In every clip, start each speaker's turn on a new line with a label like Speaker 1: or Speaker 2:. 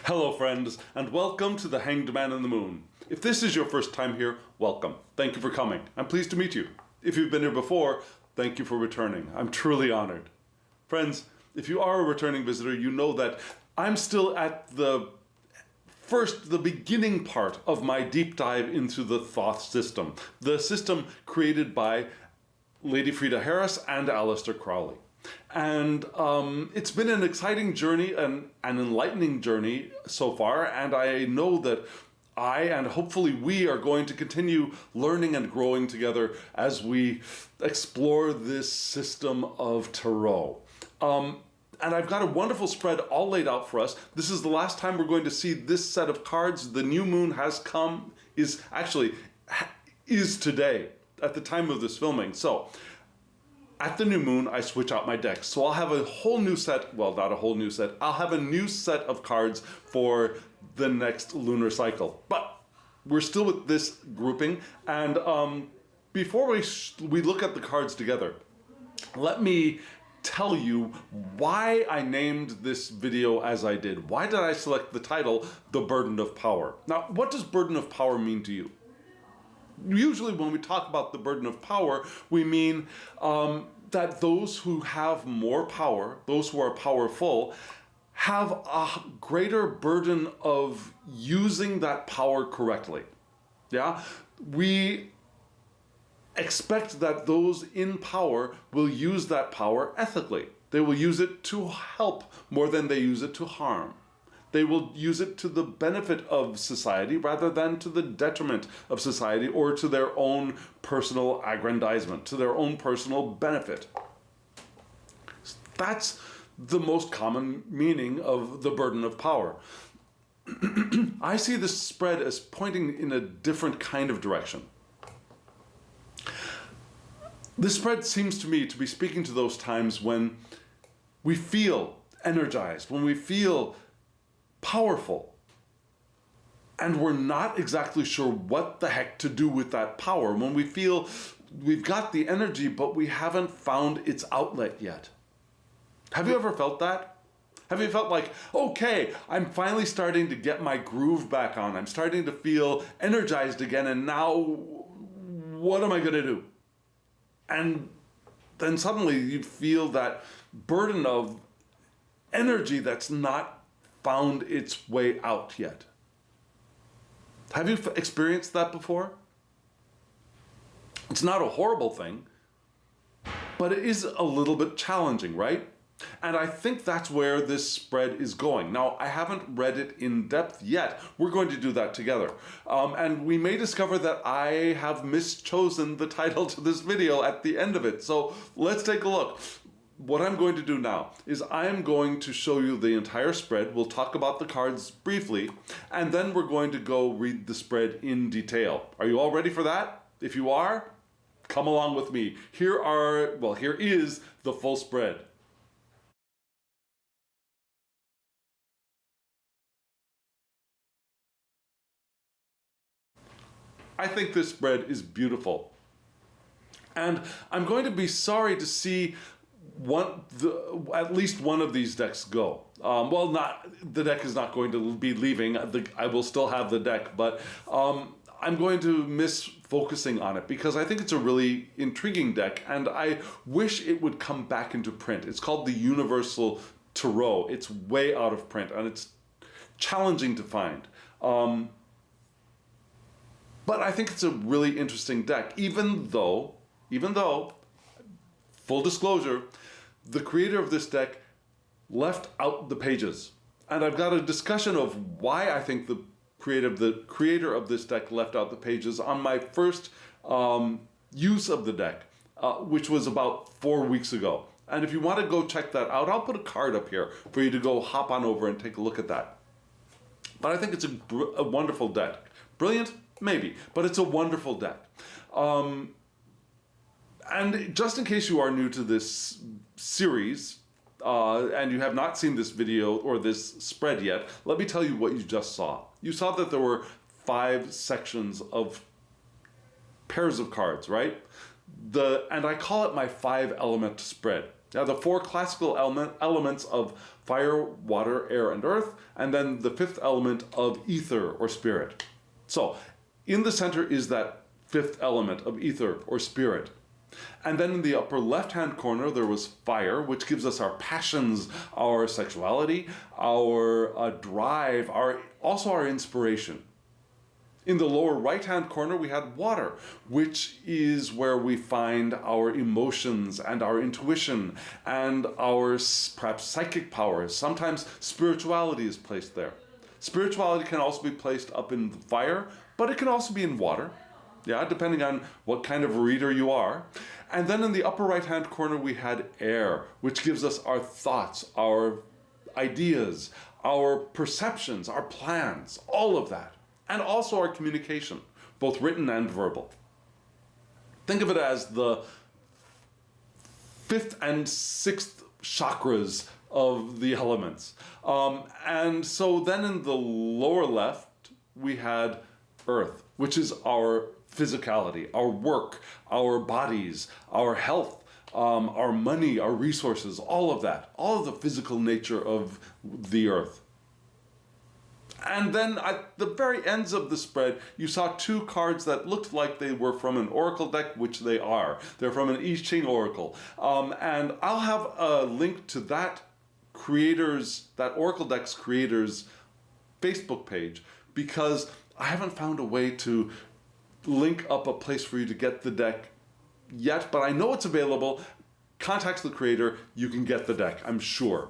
Speaker 1: Hello friends, and welcome to the Hanged Man in the Moon. If this is your first time here, welcome. Thank you for coming. I'm pleased to meet you. If you've been here before, thank you for returning. I'm truly honored. Friends, if you are a returning visitor, you know that I'm still at the beginning part of my deep dive into the Thoth system, the system created by Lady Frida Harris and Harris-Crowley. And it's been an exciting journey, an enlightening journey so far, and I know that I and hopefully we are going to continue learning and growing together as we explore this system of tarot. And I've got a wonderful spread all laid out for us. This is the last time we're going to see this set of cards. The new moon has come, is today at the time of this filming. So at the new moon, I switch out my decks. So I'll have a whole new set, well, not a whole new set, I'll have a new set of cards for the next lunar cycle. But we're still with this grouping. And before we look at the cards together, let me tell you why I named this video as I did. Why did I select the title, The Burden of Power? Now, what does burden of power mean to you? Usually when we talk about the burden of power, we mean that those who have more power, those who are powerful, have a greater burden of using that power correctly. Yeah? We expect that those in power will use that power ethically. They will use it to help more than they use it to harm. They will use it to the benefit of society rather than to the detriment of society or to their own personal aggrandizement, to their own personal benefit. That's the most common meaning of the burden of power. I see this spread as pointing in a different kind of direction. This spread seems to me to be speaking to those times when we feel energized, when we feel powerful, and we're not exactly sure what the heck to do with that power, when we feel we've got the energy but we haven't found its outlet yet. Have you ever felt that? Have you felt like, okay, I'm finally starting to get my groove back on, I'm starting to feel energized again, and now what am I going to do? And then suddenly you feel that burden of energy that's not found its way out yet. Have you experienced that before? It's not a horrible thing, but it is a little bit challenging, right? And I think that's where this spread is going. Now, I haven't read it in depth yet. We're going to do that together. And we may discover that I have mischosen the title to this video at the end of it. So let's take a look. What I'm going to do now is I'm going to show you the entire spread. We'll talk about the cards briefly, and then we're going to go read the spread in detail. Are you all ready for that? If you are, come along with me. Here is the full spread. I think this spread is beautiful. And I'm going to be sorry to see at least one of these decks go. The deck is not going to be leaving. I will still have the deck, but I'm going to miss focusing on it because I think it's a really intriguing deck, and I wish it would come back into print. It's called the Universal Tarot. It's way out of print, and it's challenging to find. But I think it's a really interesting deck, even though, full disclosure, the creator of this deck left out the pages. And I've got a discussion of why I think the creator of this deck left out the pages on my first use of the deck, which was about 4 weeks ago. And if you want to go check that out, I'll put a card up here for you to go hop on over and take a look at that. But I think it's a wonderful deck. Brilliant? Maybe, but it's a wonderful deck. And just in case you are new to this series, and you have not seen this video or this spread yet, let me tell you what you just saw. You saw that there were 5 sections of pairs of cards, right? And I call it my 5-element spread. Now, the 4 classical elements of fire, water, air, and earth, and then the fifth element of ether or spirit. So in the center is that fifth element of ether or spirit. And then in the upper left-hand corner, there was fire, which gives us our passions, our sexuality, our drive, also our inspiration. In the lower right-hand corner, we had water, which is where we find our emotions and our intuition and our perhaps psychic powers. Sometimes spirituality is placed there. Spirituality can also be placed up in the fire, but it can also be in water. Yeah, depending on what kind of reader you are. And then in the upper right-hand corner, we had air, which gives us our thoughts, our ideas, our perceptions, our plans, all of that. And also our communication, both written and verbal. Think of it as the fifth and sixth chakras of the elements. And so then in the lower left, we had earth, which is our physicality, our work, our bodies, our health, our money, our resources, all of that, all of the physical nature of the earth. And then at the very ends of the spread, you saw two cards that looked like they were from an oracle deck, which they are. They're from an I-Ching oracle. And I'll have a link to that oracle deck's creator's Facebook page, because I haven't found a way to link up a place for you to get the deck yet, but I know it's available. Contact the creator, you can get the deck, I'm sure.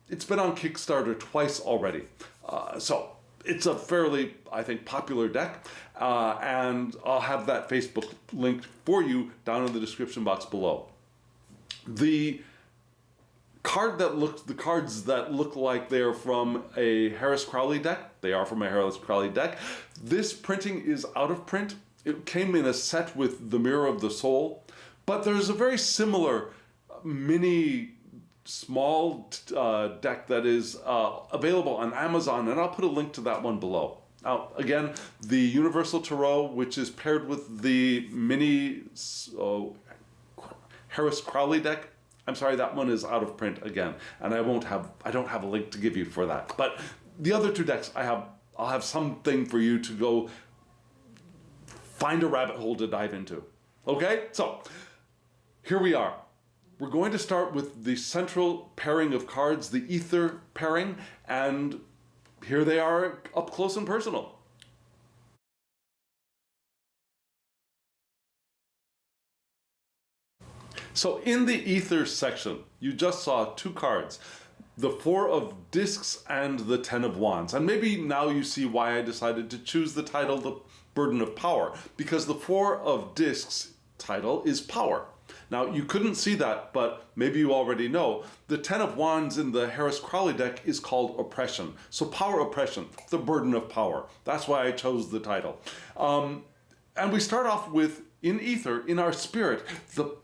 Speaker 1: It's been on Kickstarter twice already. So it's a fairly, I think, popular deck, and I'll have that Facebook link for you down in the description box below. The cards that look like they're from a Harris-Crowley deck, they are from a Harris-Crowley deck. This printing is out of print. It came in a set with the Mirror of the Soul, but there's a very similar mini small deck that is available on Amazon, and I'll put a link to that one below. Now, again, the Universal Tarot, which is paired with the mini Harris-Crowley deck, I'm sorry, that one is out of print again, and I don't have a link to give you for that. But the other two decks, I'll have something for you to go find a rabbit hole to dive into. Okay, so here we are. We're going to start with the central pairing of cards, the ether pairing, and here they are up close and personal. So in the ether section, you just saw two cards, the Four of Discs and the Ten of Wands. And maybe now you see why I decided to choose the title, The Burden of Power, because the Four of Discs title is power. Now, you couldn't see that, but maybe you already know. The Ten of Wands in the Harris-Crowley deck is called oppression. So power, oppression, the burden of power. That's why I chose the title. And we start off with, in ether, in our spirit, the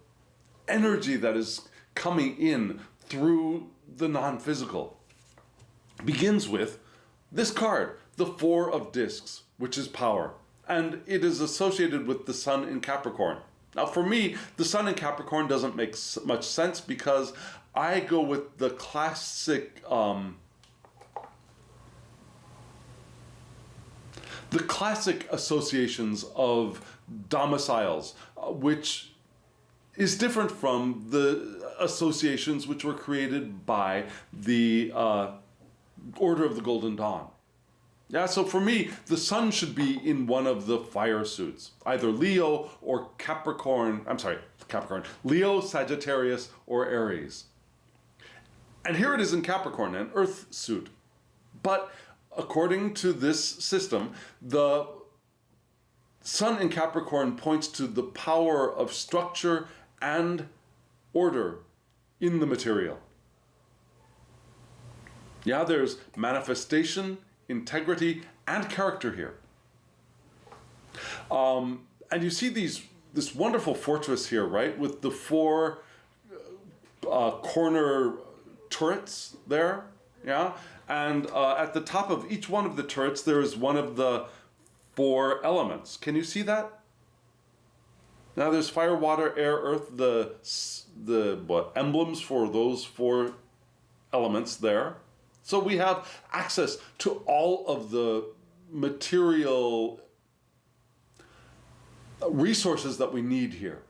Speaker 1: energy that is coming in through the non-physical. Begins with this card, the Four of Discs, which is power. And it is associated with the Sun in Capricorn. Now, for me, the Sun in Capricorn doesn't make much sense because I go with the classic associations of domiciles, which is different from the associations which were created by the Order of the Golden Dawn. Yeah, so for me, the Sun should be in one of the fire suits, either Leo or Capricorn, Leo, Sagittarius, or Aries. And here it is in Capricorn, an Earth suit. But according to this system, the Sun in Capricorn points to the power of structure and order in the material. Yeah, there's manifestation, integrity, and character here. And you see this wonderful fortress here, right? With the four corner turrets there, yeah? And at the top of each one of the turrets, there is one of the four elements. Can you see that? Now there's fire, water, air, earth, the emblems for those four elements there. So we have access to all of the material resources that we need here.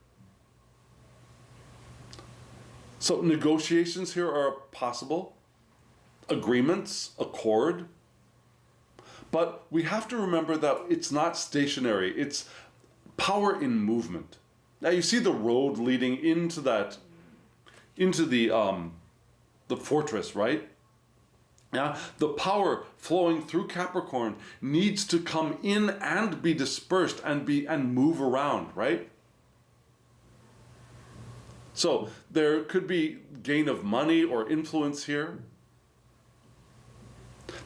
Speaker 1: So negotiations here are possible, agreements, accord, but we have to remember that it's not stationary, it's power in movement. Now you see the road leading into the fortress, right? Now, the power flowing through Capricorn needs to come in and be dispersed and move around, right? So there could be gain of money or influence here.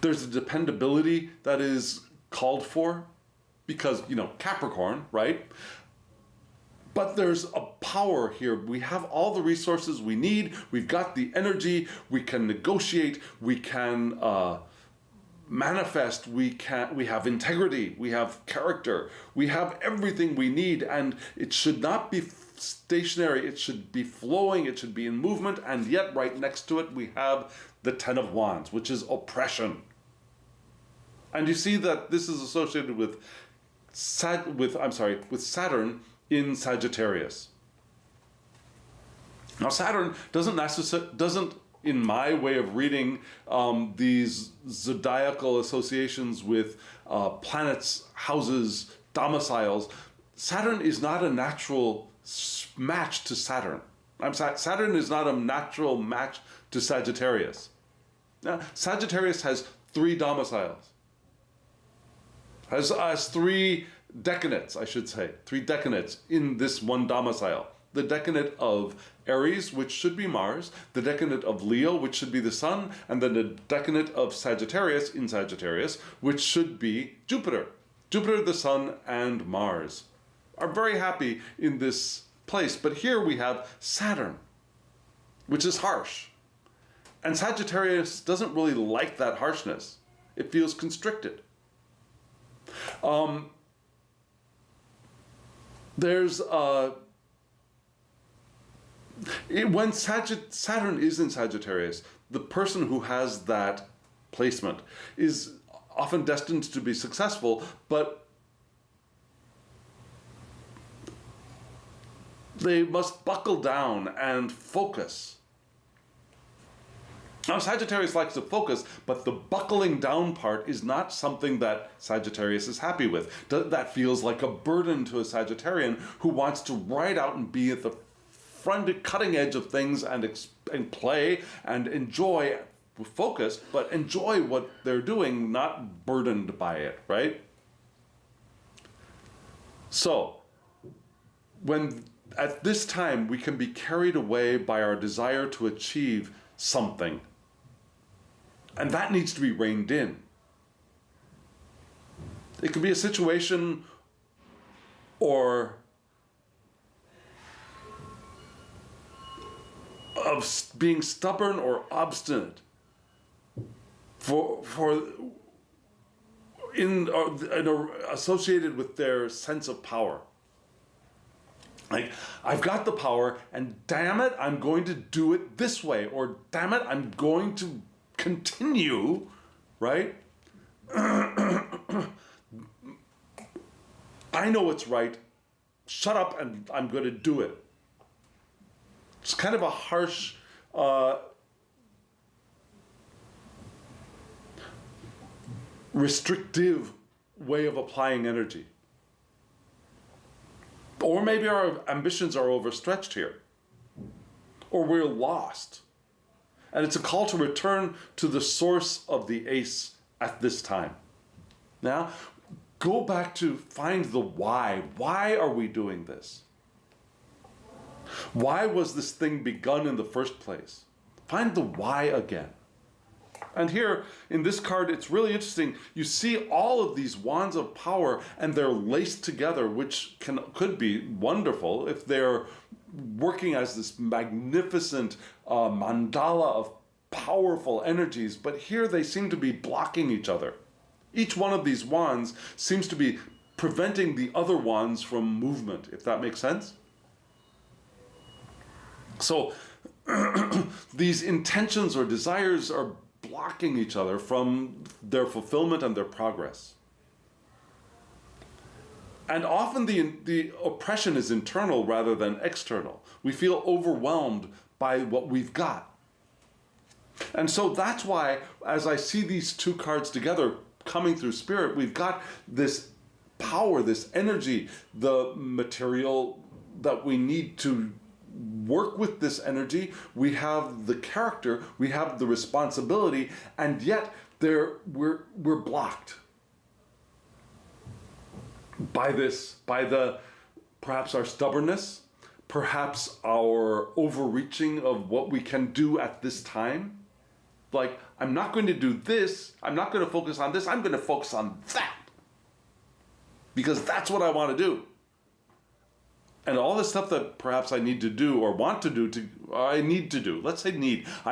Speaker 1: There's a dependability that is called for because, Capricorn, right? But there's a power here. We have all the resources we need. We've got the energy. We can negotiate. We can manifest. We have integrity. We have character. We have everything we need. And it should not be stationary. It should be flowing. It should be in movement. And yet, right next to it, we have the Ten of Wands, which is oppression. And you see that this is associated with Saturn in Sagittarius. Now Saturn doesn't, in my way of reading these zodiacal associations with planets, houses, domiciles, Saturn is not a natural match to Saturn. Saturn is not a natural match to Sagittarius. Now, Sagittarius has 3 domiciles. Has 3 decanates, I should say, 3 decanates in this one domicile. The decanate of Aries, which should be Mars, the decanate of Leo, which should be the Sun, and then the decanate of Sagittarius in Sagittarius, which should be Jupiter. Jupiter, the Sun, and Mars are very happy in this place. But here we have Saturn, which is harsh. And Sagittarius doesn't really like that harshness. It feels constricted. When Saturn is in Sagittarius, the person who has that placement is often destined to be successful, but they must buckle down and focus. Now, Sagittarius likes to focus, but the buckling down part is not something that Sagittarius is happy with. That feels like a burden to a Sagittarian who wants to ride out and be at the front, cutting edge of things and play and enjoy, focus, but enjoy what they're doing, not burdened by it, right? So, at this time, we can be carried away by our desire to achieve something. And that needs to be reined in. It could be a situation of being stubborn or obstinate associated with their sense of power. Like, I've got the power, and damn it, I'm going to do it this way, or damn it, I'm going to continue, right? I know what's right. Shut up, and I'm going to do it. It's kind of a harsh, restrictive way of applying energy. Or maybe our ambitions are overstretched here. Or we're lost. And it's a call to return to the source of the ace at this time. Now, go back to find the why. Why are we doing this? Why was this thing begun in the first place? Find the why again. And here, in this card, it's really interesting. You see all of these wands of power, and they're laced together, which could be wonderful if they're working as this magnificent mandala of powerful energies. But here they seem to be blocking each other. Each one of these wands seems to be preventing the other wands from movement, if that makes sense. So these intentions or desires are blocking each other from their fulfillment and their progress. And often the oppression is internal rather than external. We feel overwhelmed by what we've got. And so that's why, as I see these two cards together coming through spirit, we've got this power, this energy, the material that we need to work with this energy. We have the character, we have the responsibility, and yet we're blocked by perhaps our stubbornness, perhaps our overreaching of what we can do at this time. Like, I'm not going to do this, I'm not going to focus on this, I'm going to focus on that. Because that's what I want to do. And all the stuff that perhaps I need to do or want to do, I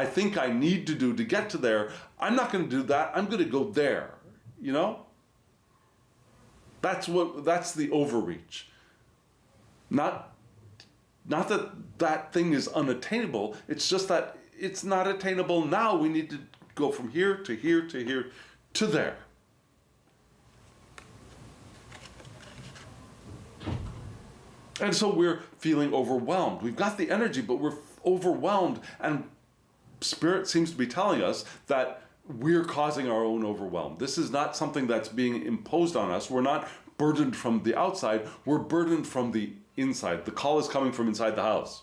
Speaker 1: think I need to do to get to there, I'm not going to do that, I'm going to go there, you know? That's the overreach. Not that thing is unattainable, it's just that it's not attainable now. We need to go from here to here to here to there. And so we're feeling overwhelmed. We've got the energy, but we're overwhelmed. And Spirit seems to be telling us that we're causing our own overwhelm. This is not something that's being imposed on us. We're not burdened from the outside. We're burdened from the inside. The call is coming from inside the house.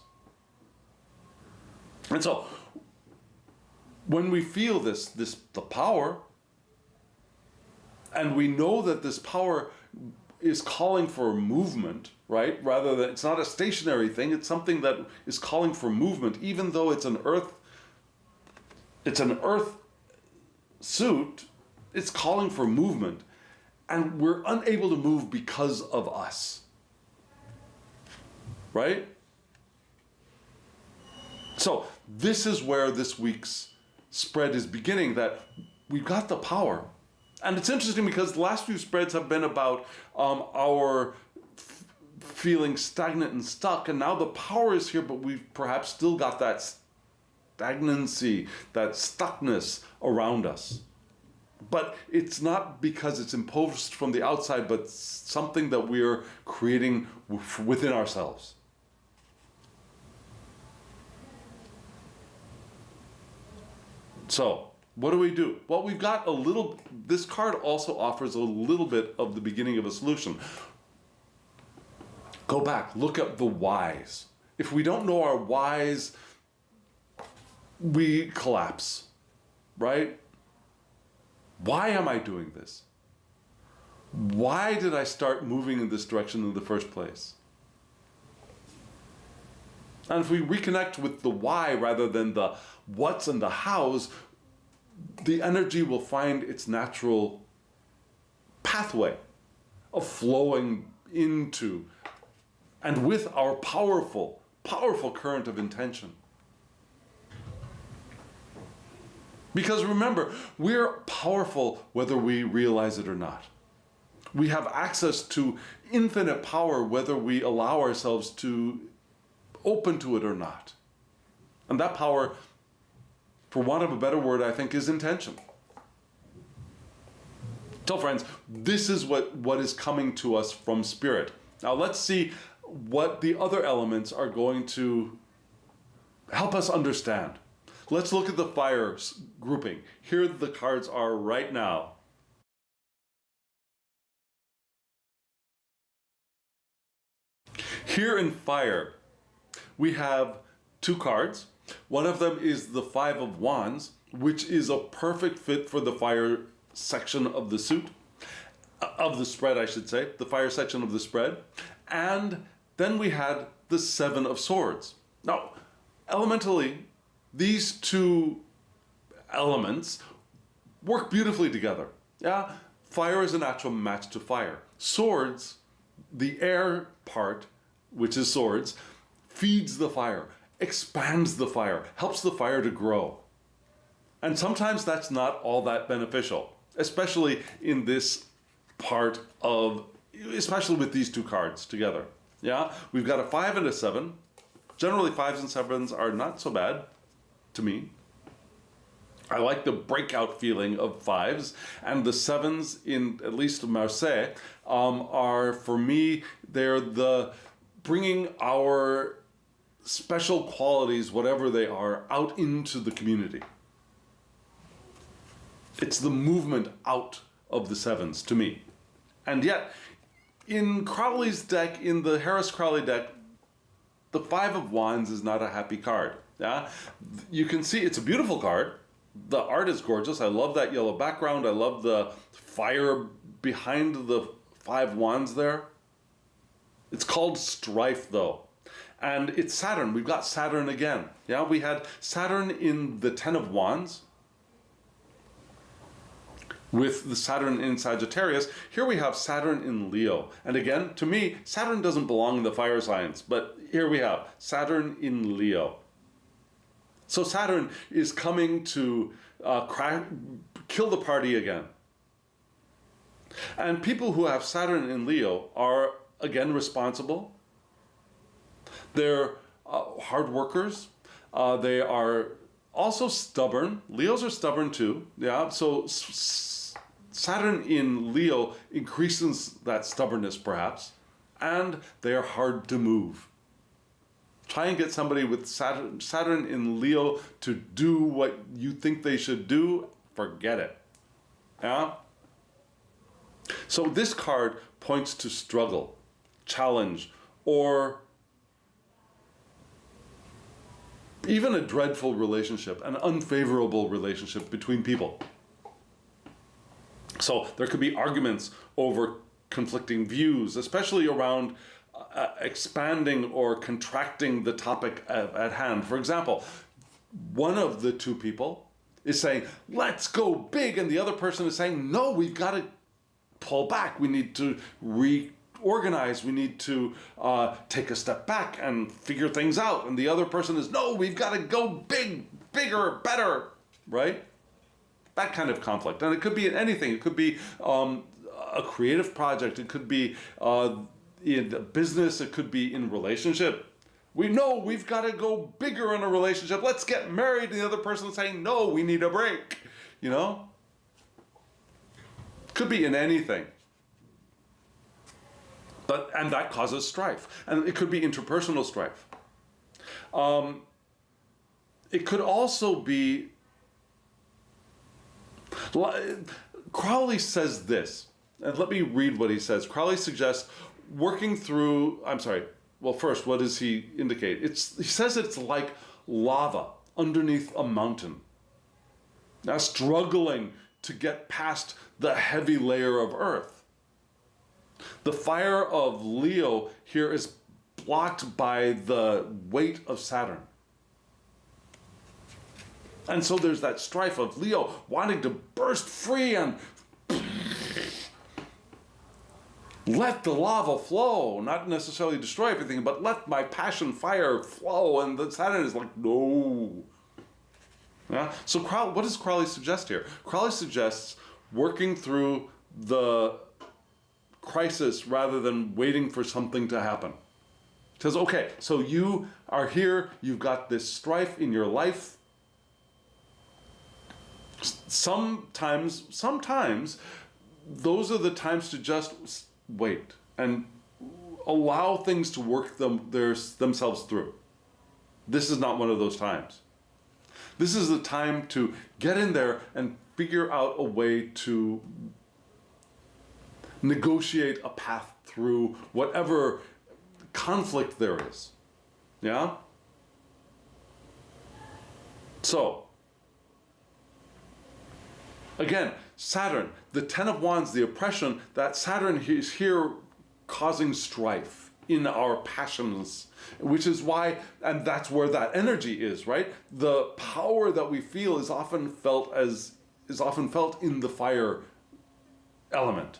Speaker 1: And so when we feel the power, and we know that this power is calling for movement, right? Rather than, it's not a stationary thing, it's something that is calling for movement, even though it's an earth suit, it's calling for movement. And we're unable to move because of us. Right? So this is where this week's spread is beginning, that we've got the power. And it's interesting because the last few spreads have been about our feeling stagnant and stuck, and now the power is here, but we've perhaps still got that stagnancy, that stuckness around us. But it's not because it's imposed from the outside, but something that we're creating within ourselves. So, what do? Well, we've got this card also offers a little bit of the beginning of a solution. Go back, look at the whys. If we don't know our whys, we collapse, right? Why am I doing this? Why did I start moving in this direction in the first place? And if we reconnect with the why rather than the what's and the hows, the energy will find its natural pathway of flowing into and with our powerful, powerful current of intention. Because remember, we're powerful whether we realize it or not. We have access to infinite power whether we allow ourselves to open to it or not. And that power, for want of a better word, I think is intention. So friends, this is what is coming to us from Spirit. Now let's see what the other elements are going to help us understand. Let's look at the fire grouping. Here the cards are right now. Here in fire, we have two cards. One of them is the Five of Wands, which is a perfect fit for the fire section of the suit, of the spread, I should say, the fire section of the spread. And then we had the Seven of Swords. Now, elementally, these two elements work beautifully together. Yeah, fire is a natural match to fire. Swords, the air part, which is swords, feeds the fire, expands the fire, helps the fire to grow. And sometimes that's not all that beneficial, especially in this part of, especially with these two cards together. Yeah, we've got a 5 and a 7. Generally, 5s and 7s are not so bad to me. I like the breakout feeling of 5s, and the 7s, in at least Marseille, are, for me, they're the bringing our special qualities, whatever they are, out into the community. It's the movement out of the 7s to me. And yet, in Crowley's deck, in the Harris-Crowley deck, the 5 of Wands is not a happy card. Yeah, you can see it's a beautiful card. The art is gorgeous. I love that yellow background. I love the fire behind the 5 wands there. It's called Strife, though. And it's Saturn. We've got Saturn again. Yeah, we had Saturn in the 10 of Wands with the Saturn in Sagittarius. Here we have Saturn in Leo. And again, to me, Saturn doesn't belong in the fire signs, but here we have Saturn in Leo. So Saturn is coming to kill the party again. And people who have Saturn in Leo are, again, responsible. They're hard workers. They are also stubborn. Leos are stubborn too. Yeah. So Saturn in Leo increases that stubbornness, perhaps. And they are hard to move. Try and get somebody with Saturn in Leo to do what you think they should do, forget it. Yeah? So this card points to struggle, challenge, or even a dreadful relationship, an unfavorable relationship between people. So there could be arguments over conflicting views, especially around expanding or contracting the topic at hand. For example, one of the two people is saying, let's go big, and the other person is saying, no, we've got to pull back. We need to reorganize. We need to take a step back and figure things out. And the other person is, no, we've got to go big, bigger, better, right? That kind of conflict. And it could be anything. It could be a creative project. It could be in business. It could be in relationship. We know we've got to go bigger in a relationship. Let's get married. And the other person is saying, no, we need a break. You know? Could be in anything. And that causes strife. And it could be interpersonal strife. It could also be... Crowley says this, and let me read what he says. Crowley suggests working through... Well, first, what does he indicate? He says it's like lava underneath a mountain. Now, struggling to get past the heavy layer of earth. The fire of Leo here is blocked by the weight of Saturn. And so there's that strife of Leo wanting to burst free and let the lava flow, not necessarily destroy everything, but let my passion fire flow. And the Saturn is like, no. Yeah? So what does Crowley suggest here? Crowley suggests working through the crisis rather than waiting for something to happen. He says, okay, so you are here, you've got this strife in your life. Sometimes those are the times to just wait and allow things to work themselves through. This is not one of those times. This is the time to get in there and figure out a way to negotiate a path through whatever conflict there is. Yeah? So, again, Saturn, the 10 of Wands, the oppression, that Saturn is here causing strife in our passions, which is why, and that's where that energy is, right? The power that we feel is often felt in the fire element.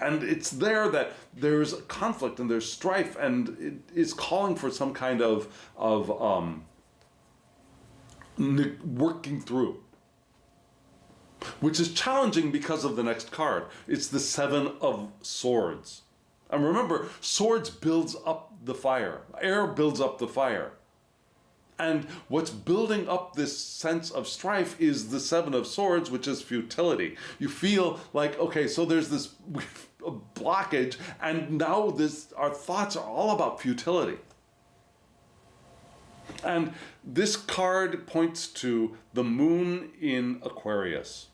Speaker 1: And it's there that there's conflict and there's strife, and it is calling for some kind of working through. Which is challenging because of the next card. It's the 7 of Swords. And remember, swords builds up the fire. Air builds up the fire. And what's building up this sense of strife is the Seven of Swords, which is futility. You feel like, okay, so there's this blockage, and now our thoughts are all about futility. And this card points to the moon in Aquarius.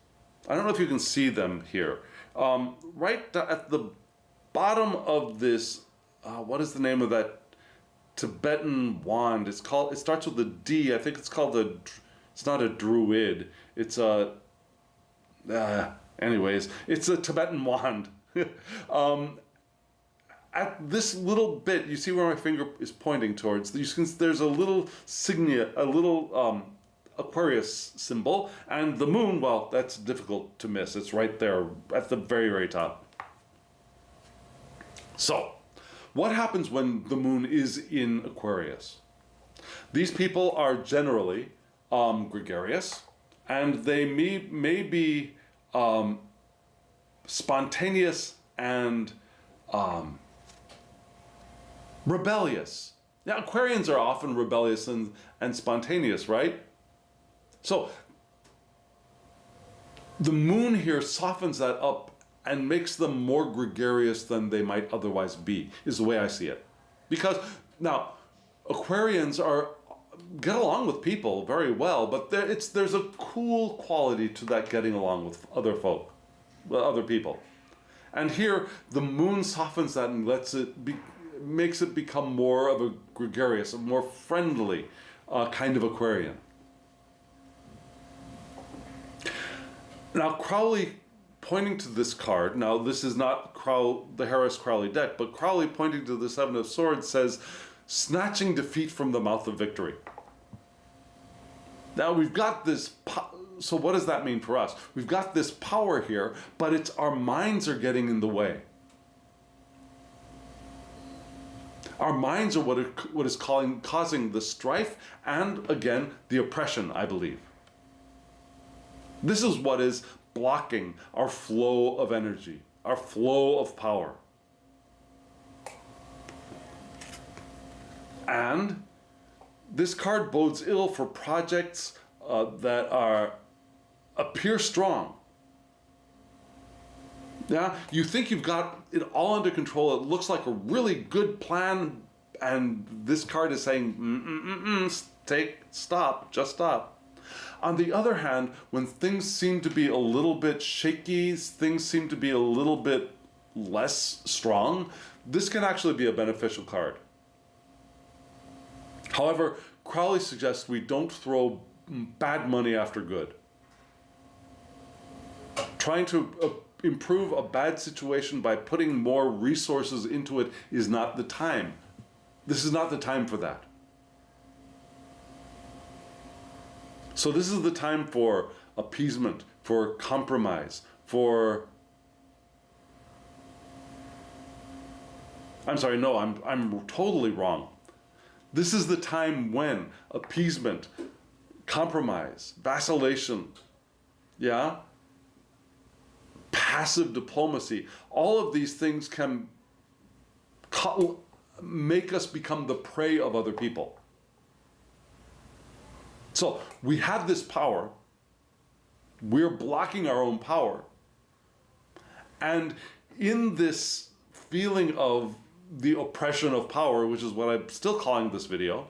Speaker 1: I don't know if you can see them here. Right at the bottom of this, what is the name of that Tibetan wand? It starts with a D. I think it's called it's not a druid. It's anyways, it's a Tibetan wand. At this little bit, you see where my finger is pointing towards. There's a little signia, a little Aquarius symbol, and the moon, well, that's difficult to miss. It's right there at the very, very top. So, what happens when the moon is in Aquarius? These people are generally gregarious, and they may be spontaneous and rebellious. Now, Aquarians are often rebellious and spontaneous, right? So, the moon here softens that up and makes them more gregarious than they might otherwise be, is the way I see it. Because, now, Aquarians get along with people very well, but there's a cool quality to that getting along with other people. And here, the moon softens that and makes it become more of a gregarious, a more friendly kind of Aquarian. Now, Crowley, pointing to this card, now this is not the Harris-Crowley deck, but Crowley, pointing to the Seven of Swords, says, snatching defeat from the mouth of victory. Now, we've got this, so what does that mean for us? We've got this power here, but it's our minds are getting in the way. Our minds are what is causing the strife and, again, the oppression, I believe. This is what is blocking our flow of energy, our flow of power. And this card bodes ill for projects that appear strong. Yeah, you think you've got it all under control. It looks like a really good plan, and this card is saying, stop, just stop. On the other hand, when things seem to be a little bit shaky, things seem to be a little bit less strong, this can actually be a beneficial card. However, Crowley suggests we don't throw bad money after good. Trying to improve a bad situation by putting more resources into it is not the time. This is not the time for that. So this is the time for appeasement, for compromise, I'm totally wrong. This is the time when appeasement, compromise, vacillation, passive diplomacy, all of these things can make us become the prey of other people. So we have this power, we're blocking our own power, and in this feeling of the oppression of power, which is what I'm still calling this video,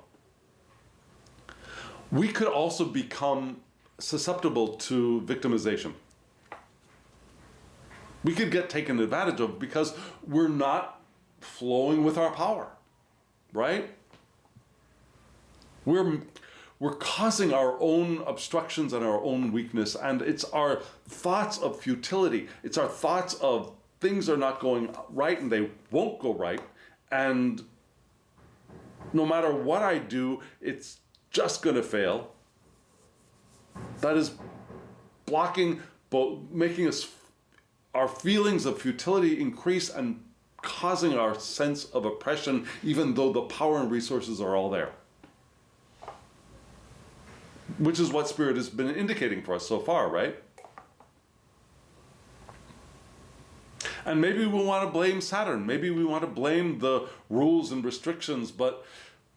Speaker 1: we could also become susceptible to victimization. We could get taken advantage of because we're not flowing with our power, right? We're causing our own obstructions and our own weakness, and it's our thoughts of futility. It's our thoughts of things are not going right and they won't go right, and no matter what I do, it's just going to fail. That is blocking, making our feelings of futility increase and causing our sense of oppression, even though the power and resources are all there. Which is what Spirit has been indicating for us so far, right? And maybe we want to blame Saturn. Maybe we want to blame the rules and restrictions, but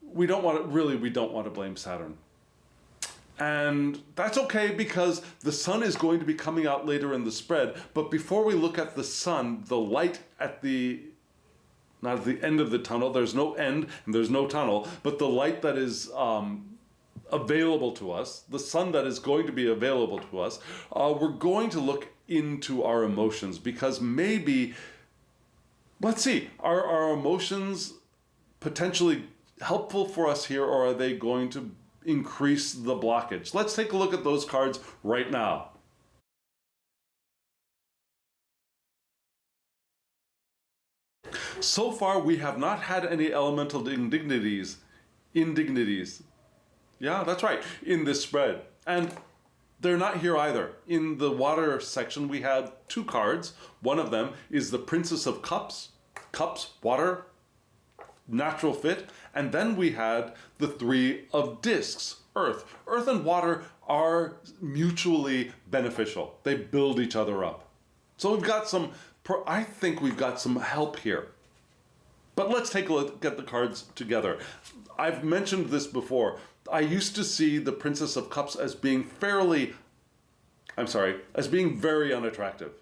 Speaker 1: we don't want to blame Saturn. And that's okay, because the sun is going to be coming out later in the spread. But before we look at the sun, the light at not at the end of the tunnel, there's no end and there's no tunnel, but the light that is available to us, the sun that is going to be available to us, we're going to look into our emotions, because maybe, let's see, are our emotions potentially helpful for us here, or are they going to increase the blockage? Let's take a look at those cards right now. So far, we have not had any elemental indignities. Yeah, that's right, in this spread. And they're not here either. In the water section, we had two cards. One of them is the Princess of Cups. Cups, water, natural fit. And then we had the Three of Discs, earth. Earth and water are mutually beneficial. They build each other up. So I think we've got some help here. But let's take a look at the cards together. I've mentioned this before. I used to see the Princess of Cups as being very unattractive.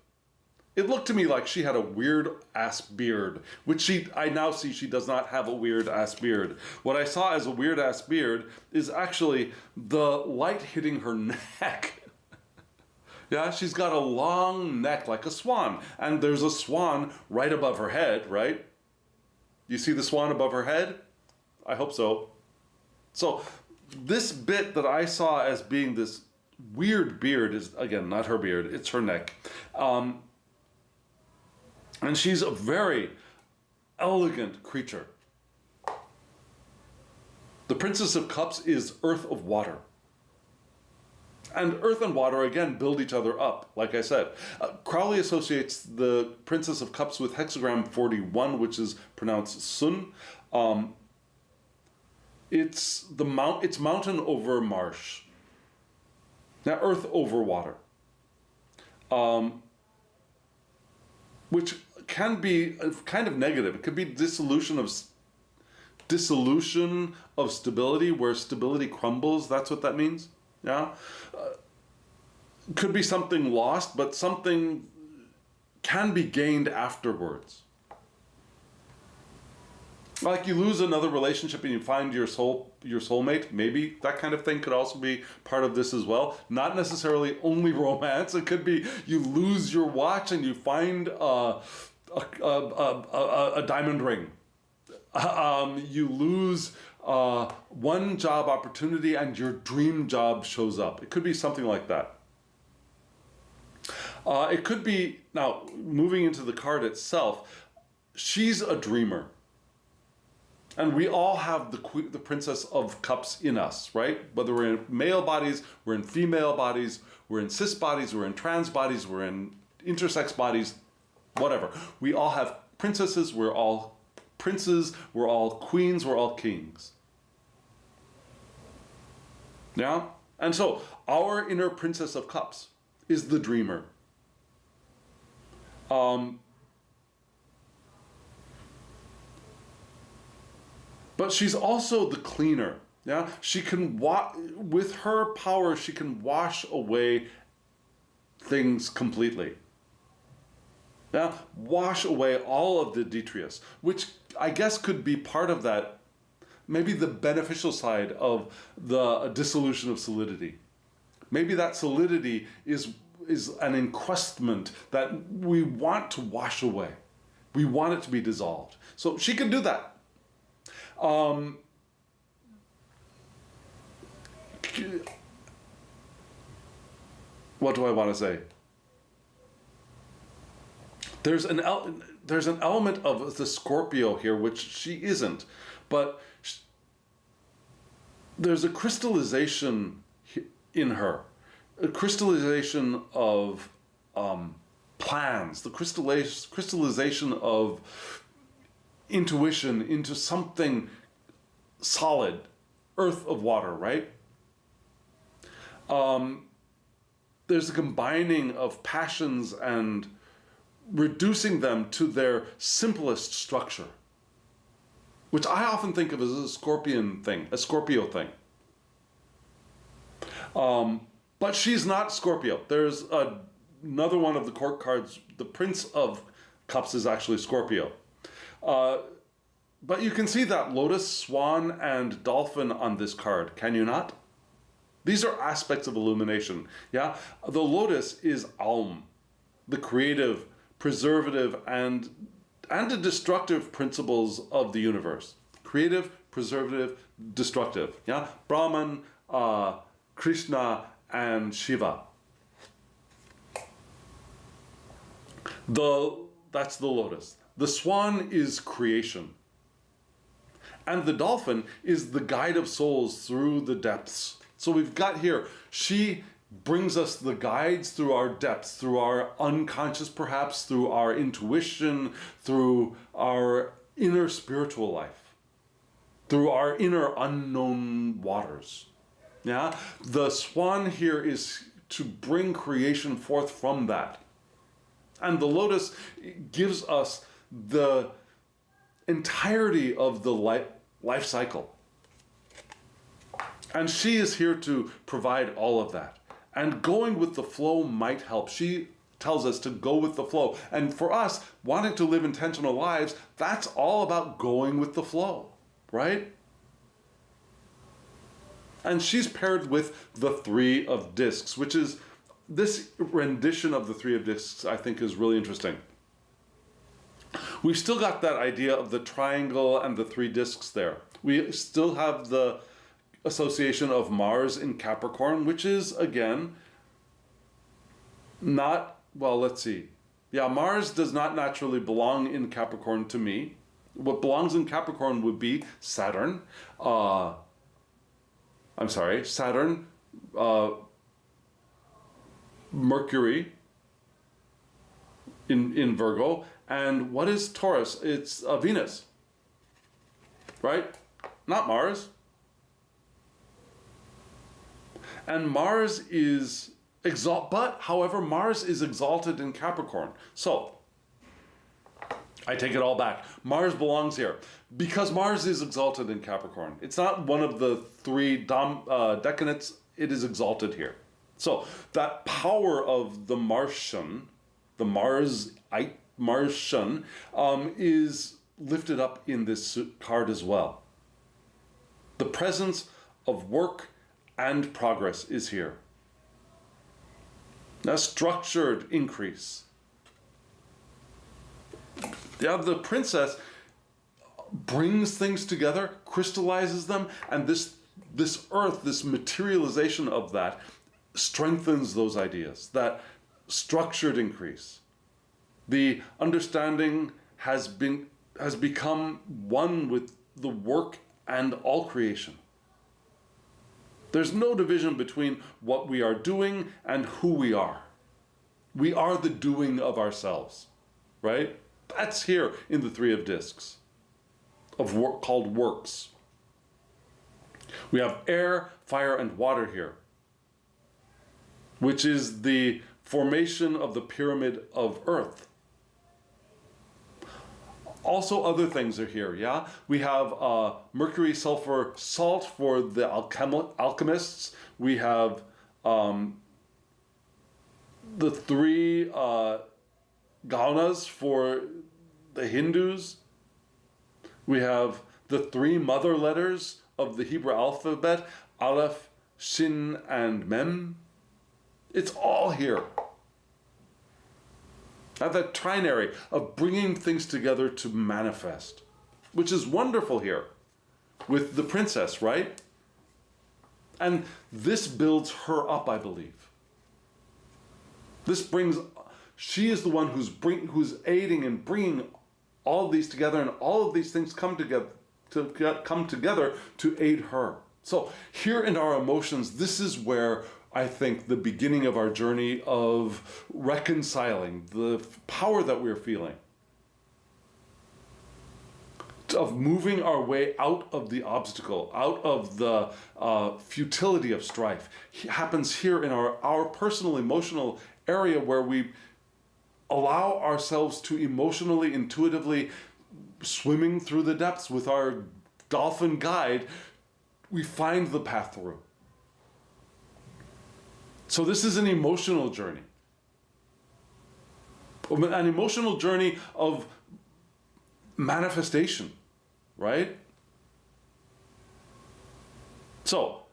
Speaker 1: It looked to me like she had a weird-ass beard, which I now see she does not have a weird-ass beard. What I saw as a weird-ass beard is actually the light hitting her neck. Yeah, she's got a long neck like a swan, and there's a swan right above her head, right? You see the swan above her head? I hope so. So this bit that I saw as being this weird beard is, again, not her beard, it's her neck. And she's a very elegant creature. The Princess of Cups is Earth of Water. And earth and water, again, build each other up, like I said. Crowley associates the Princess of Cups with hexagram 41, which is pronounced Sun. It's mountain over marsh. Now, earth over water. Which can be kind of negative. It could be dissolution of stability, where stability crumbles. That's what that means. Yeah, could be something lost, but something can be gained afterwards. Like you lose another relationship and you find your soulmate. Maybe that kind of thing could also be part of this as well. Not necessarily only romance. It could be you lose your watch and you find a diamond ring. You lose one job opportunity and your dream job shows up. It could be something like that. It could be, now moving into the card itself, she's a dreamer. And we all have the Princess of Cups in us, right? Whether we're in male bodies, we're in female bodies, we're in cis bodies, we're in trans bodies, we're in intersex bodies, whatever. We all have princesses, we're all princes, we're all queens, we're all kings. Yeah? And so, our inner Princess of Cups is the dreamer. But she's also the cleaner. Yeah, she can with her power, she can wash away things completely. Yeah, wash away all of the detritus, which I guess could be part of that, maybe the beneficial side of the dissolution of solidity. Maybe that solidity is an encrustment that we want to wash away. We want it to be dissolved. So she can do that. What do I want to say? There's an element of the Scorpio here, which she isn't, but there's a crystallization in her, a crystallization of plans, the crystallization of intuition into something solid, earth of water, right? There's a combining of passions and reducing them to their simplest structure, which I often think of as a Scorpio thing. But she's not Scorpio. There's another one of the court cards, the Prince of Cups is actually Scorpio. But you can see that lotus, swan, and dolphin on this card, can you not? These are aspects of illumination, yeah? The lotus is Aum, the creative, preservative, and the destructive principles of the universe. Creative, preservative, destructive, yeah? Brahman, Krishna, and Shiva. That's the lotus. The swan is creation. And the dolphin is the guide of souls through the depths. So we've got here, she brings us the guides through our depths, through our unconscious perhaps, through our intuition, through our inner spiritual life, through our inner unknown waters. Yeah, the swan here is to bring creation forth from that. And the lotus gives us the entirety of the life cycle. And she is here to provide all of that. And going with the flow might help. She tells us to go with the flow. And for us, wanting to live intentional lives, that's all about going with the flow, right? And she's paired with the Three of Discs, which is, this rendition of the Three of Discs, I think, is really interesting. We've still got that idea of the triangle and the three discs there. We still have the association of Mars in Capricorn, which is, again, not, well, let's see. Yeah, Mars does not naturally belong in Capricorn to me. What belongs in Capricorn would be Saturn. Saturn, Mercury in Virgo, and what is Taurus? It's Venus, right? Not Mars. And Mars is however, Mars is exalted in Capricorn. So, I take it all back. Mars belongs here because Mars is exalted in Capricorn. It's not one of the three decanates, it is exalted here. So, that power of the Martian, Martian, is lifted up in this card as well. The presence of work and progress is here. A structured increase. Yeah, the princess brings things together, crystallizes them, and this earth, this materialization of that, strengthens those ideas, that structured increase. The understanding has become one with the work and all creation. There's no division between what we are doing and who we are. We are the doing of ourselves, right? That's here in the Three of Discs, called works. We have air, fire, and water here, which is the formation of the pyramid of Earth. Also, other things are here, yeah? We have mercury, sulfur, salt for the alchemists. We have the three ganas for the Hindus. We have the three mother letters of the Hebrew alphabet, Aleph, Shin, and Mem. It's all here. Now that trinary of bringing things together to manifest, which is wonderful here with the princess, right? And this builds her up, I believe. She is the one who's aiding and bringing all of these together, and all of these things come together to aid her. So here in our emotions, this is where I think the beginning of our journey of reconciling the power that we're feeling, of moving our way out of the obstacle, out of the futility of strife, happens here in our personal emotional area where we allow ourselves to emotionally, intuitively swimming through the depths with our dolphin guide, we find the path through. So this is an emotional journey. An emotional journey of manifestation, right? So,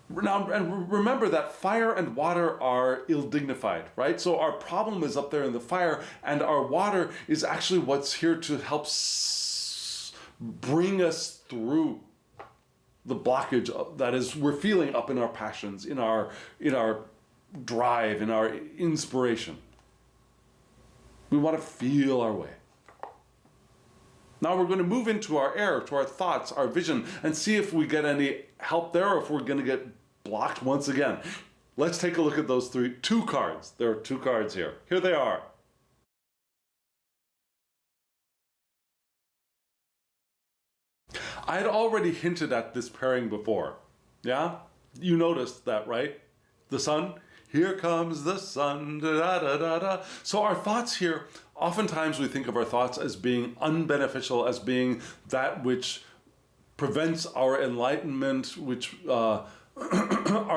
Speaker 1: now, and remember that fire and water are ill-dignified, right? So our problem is up there in the fire, and our water is actually what's here to help bring us through the blockage that is we're feeling up in our passions, in our drive, in our inspiration. We want to feel our way. Now we're going to move into our air, to our thoughts, our vision, and see if we get any help there, or if we're going to get blocked once again. Let's take a look at those two cards. There are two cards here. Here they are. I had already hinted at this pairing before. Yeah? You noticed that, right? The sun. Here comes the sun. Da, da, da, da. So our thoughts here, oftentimes we think of our thoughts as being unbeneficial, as being that which prevents our enlightenment, which our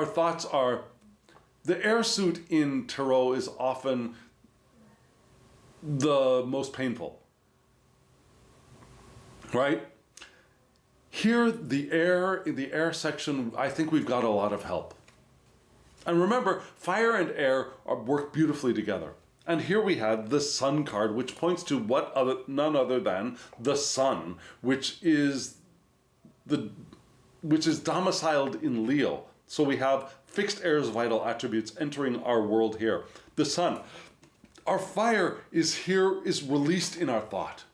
Speaker 1: thoughts are. The air suit in tarot is often the most painful, right? Here, in the air section, I think we've got a lot of help. And remember, fire and air work beautifully together. And here we have the sun card, which points to none other than the sun, which is domiciled in Leo. So we have fixed air's vital attributes entering our world here. The sun. Our fire is released in our thought.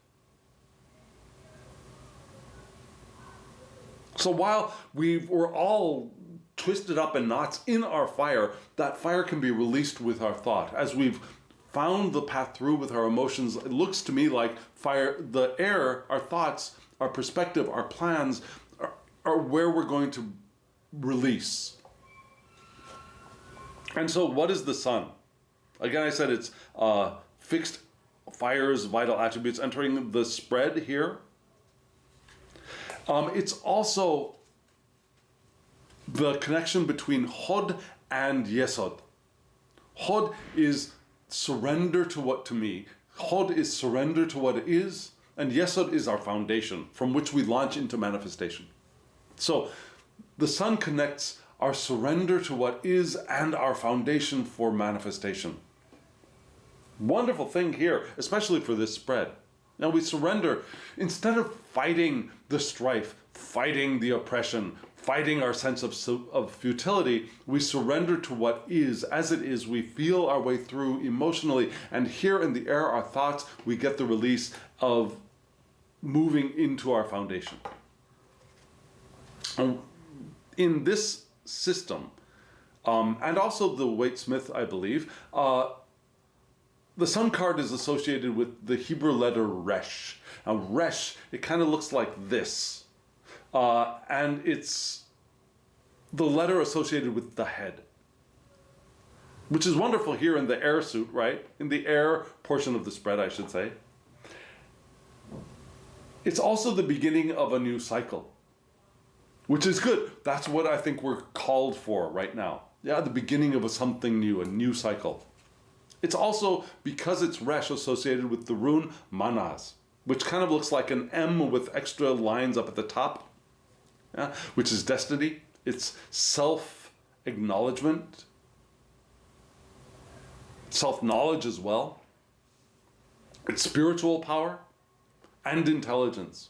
Speaker 1: So while we're all twisted up in knots in our fire, that fire can be released with our thought. As we've found the path through with our emotions, it looks to me like fire, the air, our thoughts, our perspective, our plans are where we're going to release. And so what is the sun? Again, I said it's fixed fire's vital attributes entering the spread here. It's also the connection between Hod and Yesod. Hod is surrender to me. Hod is surrender to what it is, and Yesod is our foundation from which we launch into manifestation. So the sun connects our surrender to what is and our foundation for manifestation. Wonderful thing here, especially for this spread. Now we surrender, instead of fighting the strife, fighting the oppression, fighting our sense of futility, we surrender to what is, as it is. We feel our way through emotionally, and here in the air, our thoughts, we get the release of moving into our foundation. In this system, and also the Waite-Smith, I believe, the sun card is associated with the Hebrew letter Resh. Now Resh, it kind of looks like this. And it's the letter associated with the head. Which is wonderful here in the air suit, right? In the air portion of the spread, I should say. It's also the beginning of a new cycle. Which is good. That's what I think we're called for right now. Yeah, the beginning of something new, a new cycle. It's also, because it's Resh, associated with the rune Manaz, which kind of looks like an M with extra lines up at the top, yeah, which is destiny. It's self-acknowledgement, self-knowledge as well. It's spiritual power and intelligence.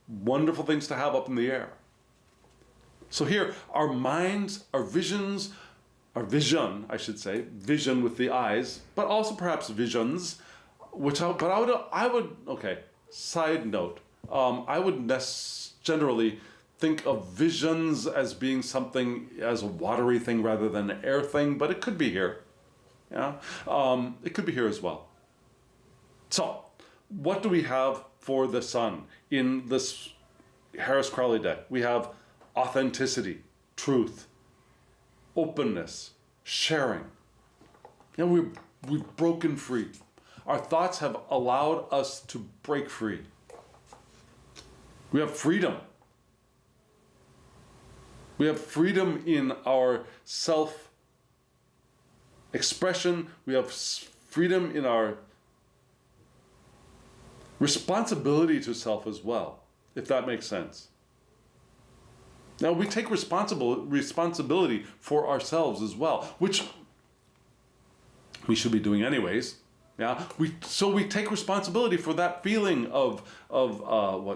Speaker 1: Wonderful things to have up in the air. So here, our minds, our visions, our vision, I should say, vision with the eyes, but also perhaps visions, side note, I would generally think of visions as being something, as a watery thing rather than an air thing, but it could be here, yeah? It could be here as well. So, what do we have for the sun in this Harris-Crowley deck? We have authenticity, truth, openness, sharing. You know, we're we've broken free. Our thoughts have allowed us to break free. We have freedom. We have freedom in our self-expression. We have freedom in our responsibility to self as well, if that makes sense. Now we take responsibility for ourselves as well, which we should be doing anyways. Yeah, so we take responsibility for that feeling of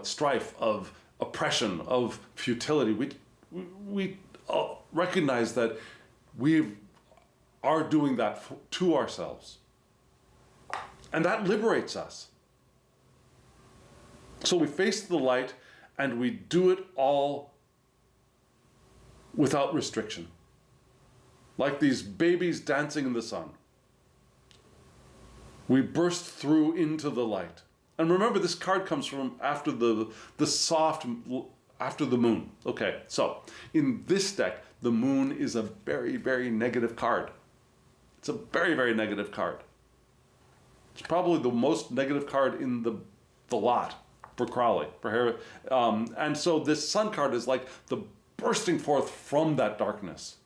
Speaker 1: strife, of oppression, of futility. We recognize that we are doing that to ourselves, and that liberates us. So we face the light, and we do it all without restriction, like these babies dancing in the sun. We burst through into the light. And remember, this card comes from after the moon. Okay, so in this deck, the moon is a very, very negative card. It's a very, very negative card. It's probably the most negative card in the lot for Crowley, for Harris. And so this sun card is like the bursting forth from that darkness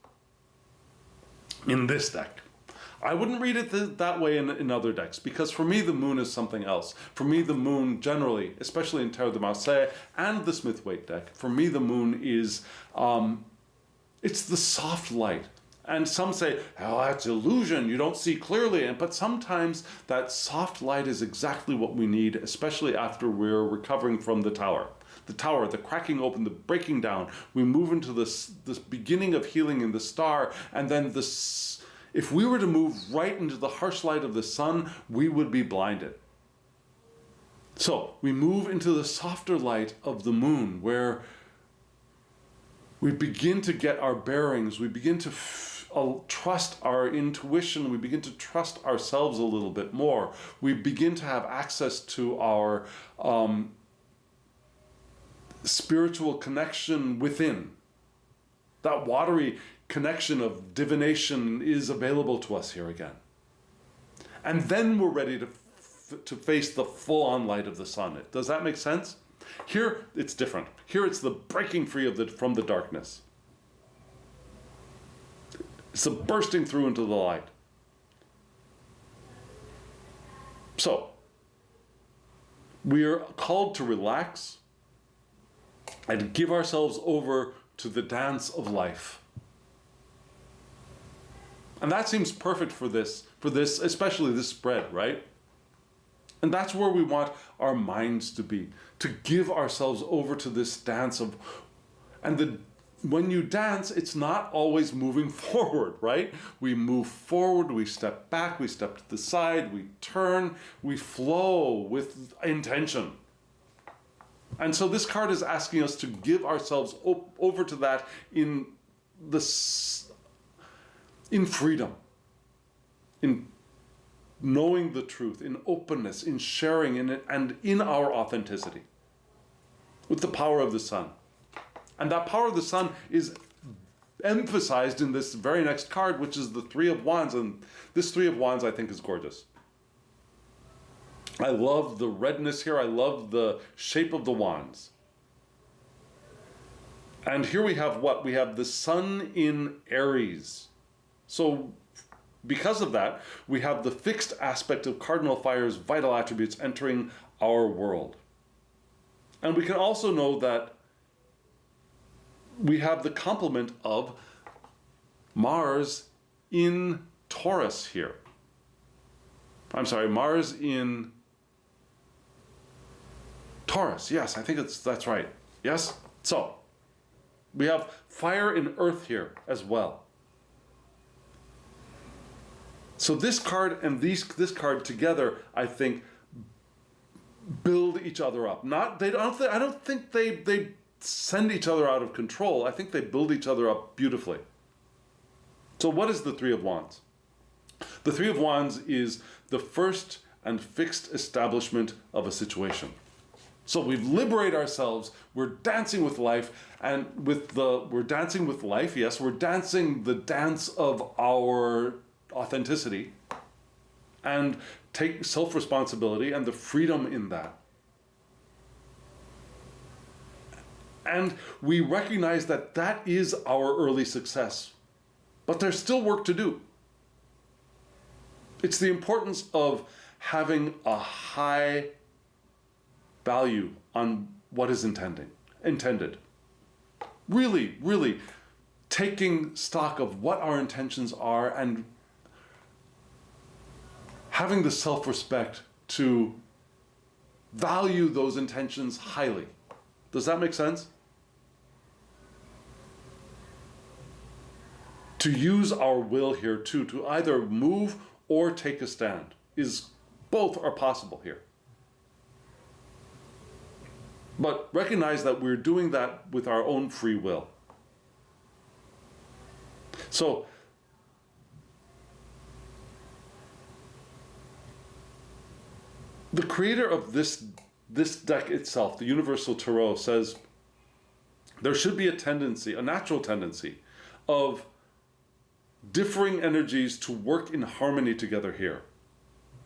Speaker 1: in this deck. I wouldn't read it that way in other decks, because for me the moon is something else. For me the moon generally, especially in Tarot de Marseille and the Smith-Waite deck, for me the moon is, it's the soft light. And some say, oh, that's illusion, you don't see clearly. But sometimes that soft light is exactly what we need, especially after we're recovering from the tower. The tower, the cracking open, the breaking down. We move into this beginning of healing in the star, and then if we were to move right into the harsh light of the sun, we would be blinded. So we move into the softer light of the moon, where we begin to get our bearings, we begin to trust our intuition, we begin to trust ourselves a little bit more. We begin to have access to our spiritual connection within. That watery connection of divination is available to us here again. And then we're ready to face the full-on light of the sun. Does that make sense? Here, it's different. Here, it's the breaking free from the darkness. It's the bursting through into the light. So, we are called to relax and give ourselves over to the dance of life. And that seems perfect for this, especially this spread, right? And that's where we want our minds to be, to give ourselves over to this dance of, when you dance, it's not always moving forward, right? We move forward, we step back, we step to the side, we turn, we flow with intention. And so this card is asking us to give ourselves over to that in freedom, in knowing the truth, in openness, in sharing in it, and in our authenticity, with the power of the sun. And that power of the sun is emphasized in this very next card, which is the Three of Wands. And this Three of Wands, I think, is gorgeous. I love the redness here. I love the shape of the wands. And here we have what? We have the sun in Aries. So because of that, we have the fixed aspect of Cardinal Fire's vital attributes entering our world. And we can also know that we have the complement of Mars in Taurus here. I'm sorry, Mars in Taurus. Yes, I think that's right. Yes? So, we have fire in Earth here as well. So this card and this card together, I think, build each other up. I don't think they send each other out of control. I think they build each other up beautifully. So what is the Three of Wands? The Three of Wands is the first and fixed establishment of a situation. So we've liberated ourselves, we're dancing with life, and we're dancing with life, yes, we're dancing the dance of our authenticity. and take self-responsibility and the freedom in that. And we recognize that that is our early success, but there's still work to do. It's the importance of having a high value on what is intended. Really, really taking stock of what our intentions are and having the self-respect to value those intentions highly. Does that make sense? To use our will here too, to either move or take a stand, both are possible here. But recognize that we're doing that with our own free will. So, the creator of this deck itself, the Universal Tarot, says there should be a natural tendency of differing energies to work in harmony together here.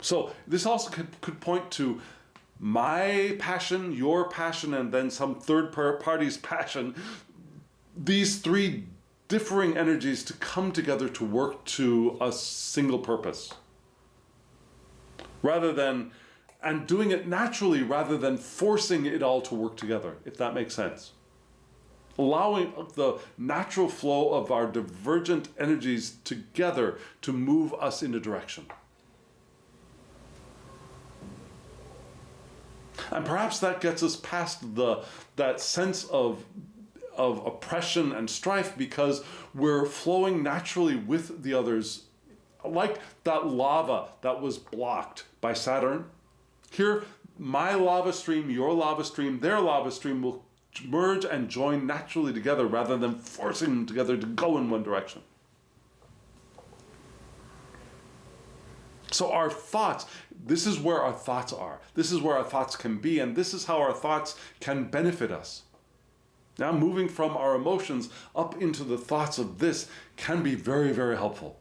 Speaker 1: So this also could point to my passion, your passion, and then some third party's passion. These three differing energies to come together to work to a single purpose. And doing it naturally rather than forcing it all to work together, if that makes sense. Allowing the natural flow of our divergent energies together to move us in a direction. And perhaps that gets us past that sense of oppression and strife because we're flowing naturally with the others, like that lava that was blocked by Saturn. Here, my lava stream, your lava stream, their lava stream will merge and join naturally together rather than forcing them together to go in one direction. So our thoughts, this is where our thoughts are. This is where our thoughts can be, and this is how our thoughts can benefit us. Now, moving from our emotions up into the thoughts of this can be very, very helpful.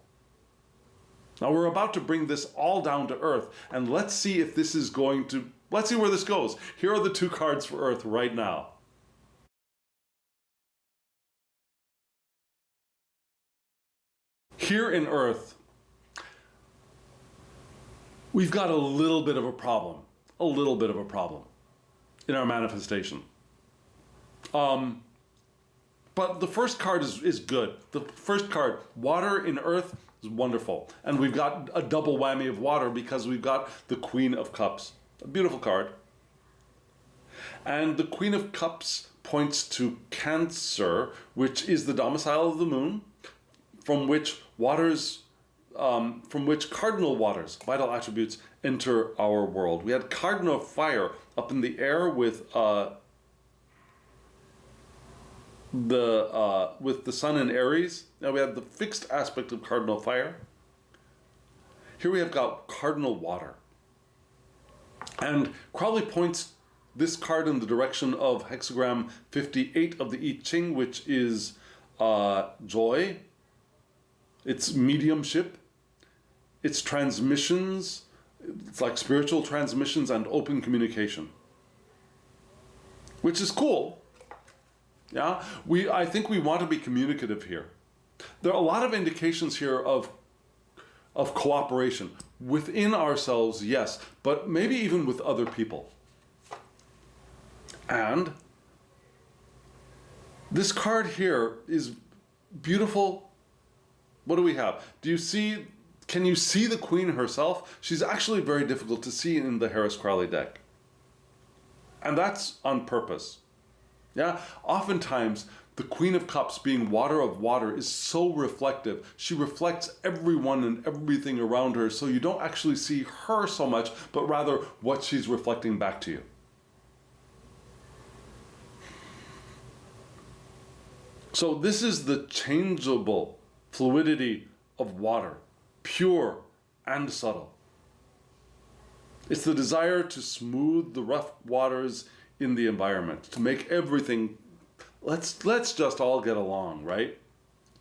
Speaker 1: Now, we're about to bring this all down to earth, and let's see if this is let's see where this goes. Here are the two cards for Earth right now. Here in Earth, we've got a little bit of a problem in our manifestation. But the first card is good. The first card, water in Earth, is wonderful. And we've got a double whammy of water because we've got the Queen of Cups. A beautiful card. And the Queen of Cups points to Cancer, which is the domicile of the moon, from which cardinal waters, vital attributes, enter our world. We had cardinal fire up in the air with the sun in Aries. Now we have the fixed aspect of cardinal fire. Here we have got cardinal water. And Crowley points this card in the direction of hexagram 58 of the I-Ching, which is joy, it's mediumship, it's transmissions, it's like spiritual transmissions and open communication, which is cool. Yeah, I think we want to be communicative here. There are a lot of indications here of cooperation within ourselves, yes, but maybe even with other people. And this card here is beautiful. What do we have? Can you see the Queen herself? She's actually very difficult to see in the Harris-Crowley deck. And that's on purpose. Yeah, oftentimes the Queen of Cups, being water of water, is so reflective. She reflects everyone and everything around her, so you don't actually see her so much, but rather what she's reflecting back to you. So this is the changeable fluidity of water, pure and subtle. It's the desire to smooth the rough waters in the environment, to make everything, let's just all get along, right?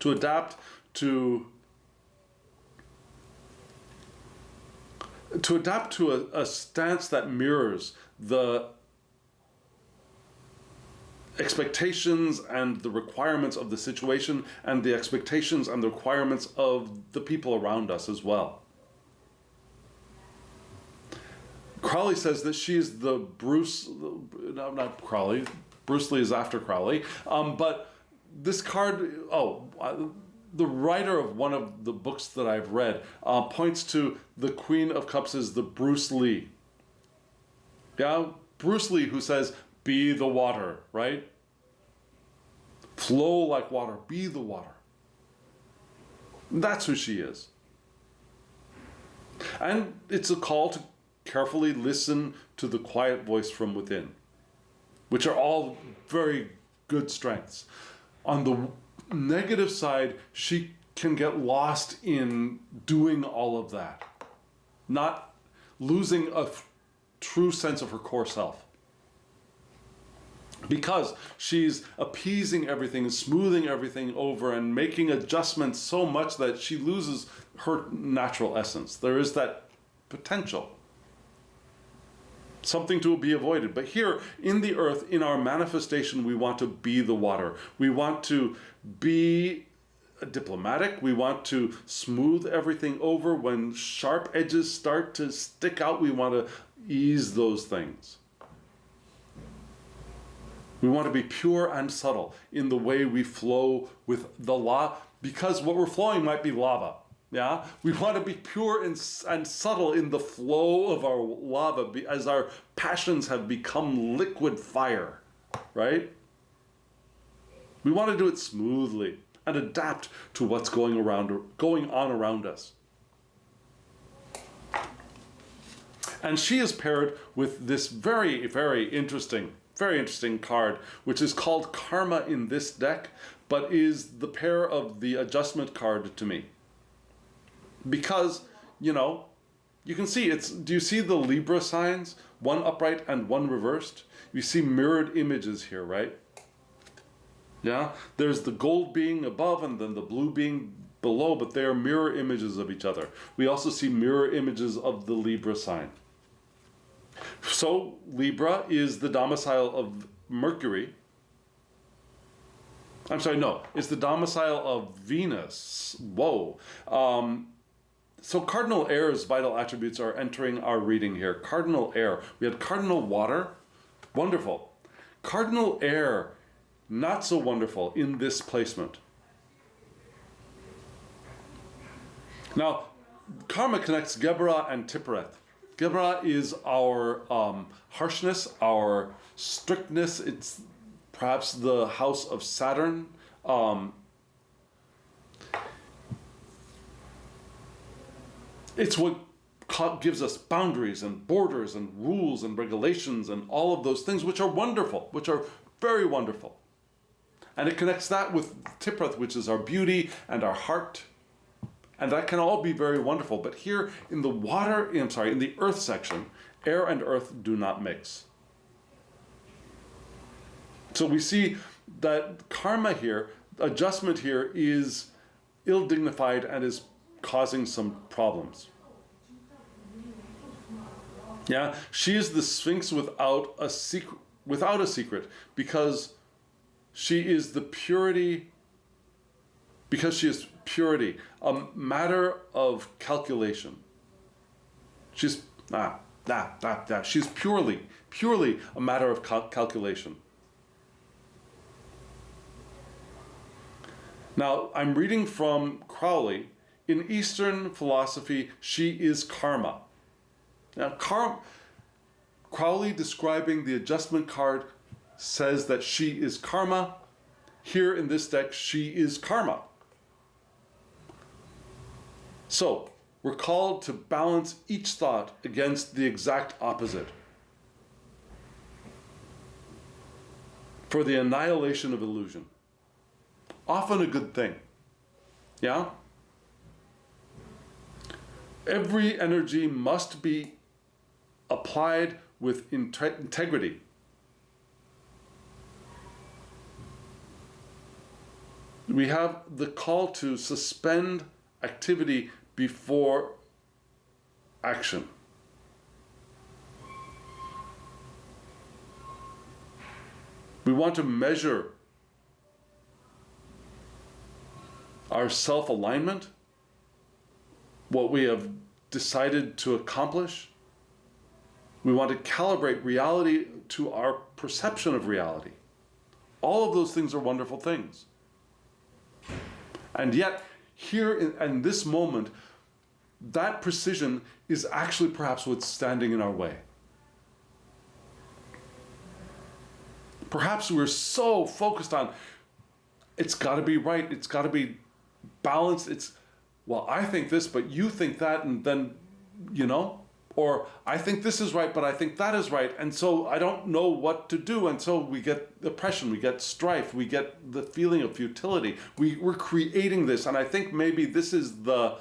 Speaker 1: To adapt to to adapt to a stance that mirrors the expectations and the requirements of the situation and the expectations and the requirements of the people around us as well. Crowley says that she is the no, not Crowley, Bruce Lee is after Crowley, but this card, the writer of one of the books that I've read points to the Queen of Cups as the Bruce Lee. Yeah, Bruce Lee, who says, be the water, right? Flow like water, be the water. That's who she is. And it's a call to carefully listen to the quiet voice from within, which are all very good strengths. On the negative side, she can get lost in doing all of that, not losing a true sense of her core self. Because she's appeasing everything and smoothing everything over and making adjustments so much that she loses her natural essence. There is that potential. Something to be avoided. But here in the earth, in our manifestation, we want to be the water. We want to be diplomatic. We want to smooth everything over. When sharp edges start to stick out, we want to ease those things. We want to be pure and subtle in the way we flow with the law, because what we're flowing might be lava. Yeah, we want to be pure and subtle in the flow of our lava as our passions have become liquid fire, right? We want to do it smoothly and adapt to what's going on around us. And she is paired with this very, very interesting card, which is called Karma in this deck, but is the pair of the adjustment card to me. Because, you can see do you see the Libra signs? One upright and one reversed. You see mirrored images here, right? Yeah, there's the gold being above and then the blue being below, but they are mirror images of each other. We also see mirror images of the Libra sign. So Libra is the domicile of Mercury. I'm sorry, no, it's the domicile of Venus. Whoa. So cardinal air's vital attributes are entering our reading here. Cardinal air. We had cardinal water. Wonderful. Cardinal air, not so wonderful in this placement. Now, karma connects Geburah and Tiphereth. Geburah is our harshness, our strictness. It's perhaps the house of Saturn. It's what gives us boundaries and borders and rules and regulations and all of those things, which are wonderful, which are very wonderful. And it connects that with Tiphereth, which is our beauty and our heart. And that can all be very wonderful. But here in the in the earth section, air and earth do not mix. So we see that karma here, adjustment here, is ill-dignified and is causing some problems. Yeah, she is the Sphinx without a secret, because she is the purity. Because she is purity, a matter of calculation. She's she's purely a matter of calculation. Now, I'm reading from Crowley. In Eastern philosophy, she is karma. Now, Crowley, describing the adjustment card, says that she is karma. Here in this deck, she is karma. So, we're called to balance each thought against the exact opposite, for the annihilation of illusion. Often a good thing. Yeah? Every energy must be applied with integrity. We have the call to suspend activity before action. We want to measure our self-alignment, what we have decided to accomplish. We want to calibrate reality to our perception of reality. All of those things are wonderful things. And yet, here in this moment, that precision is actually perhaps what's standing in our way. Perhaps we're so focused on, it's got to be right, it's got to be balanced, well, I think this, but you think that, and then, or I think this is right, but I think that is right, and so I don't know what to do, and so we get oppression, we get strife, we get the feeling of futility. We're creating this, and I think maybe this is the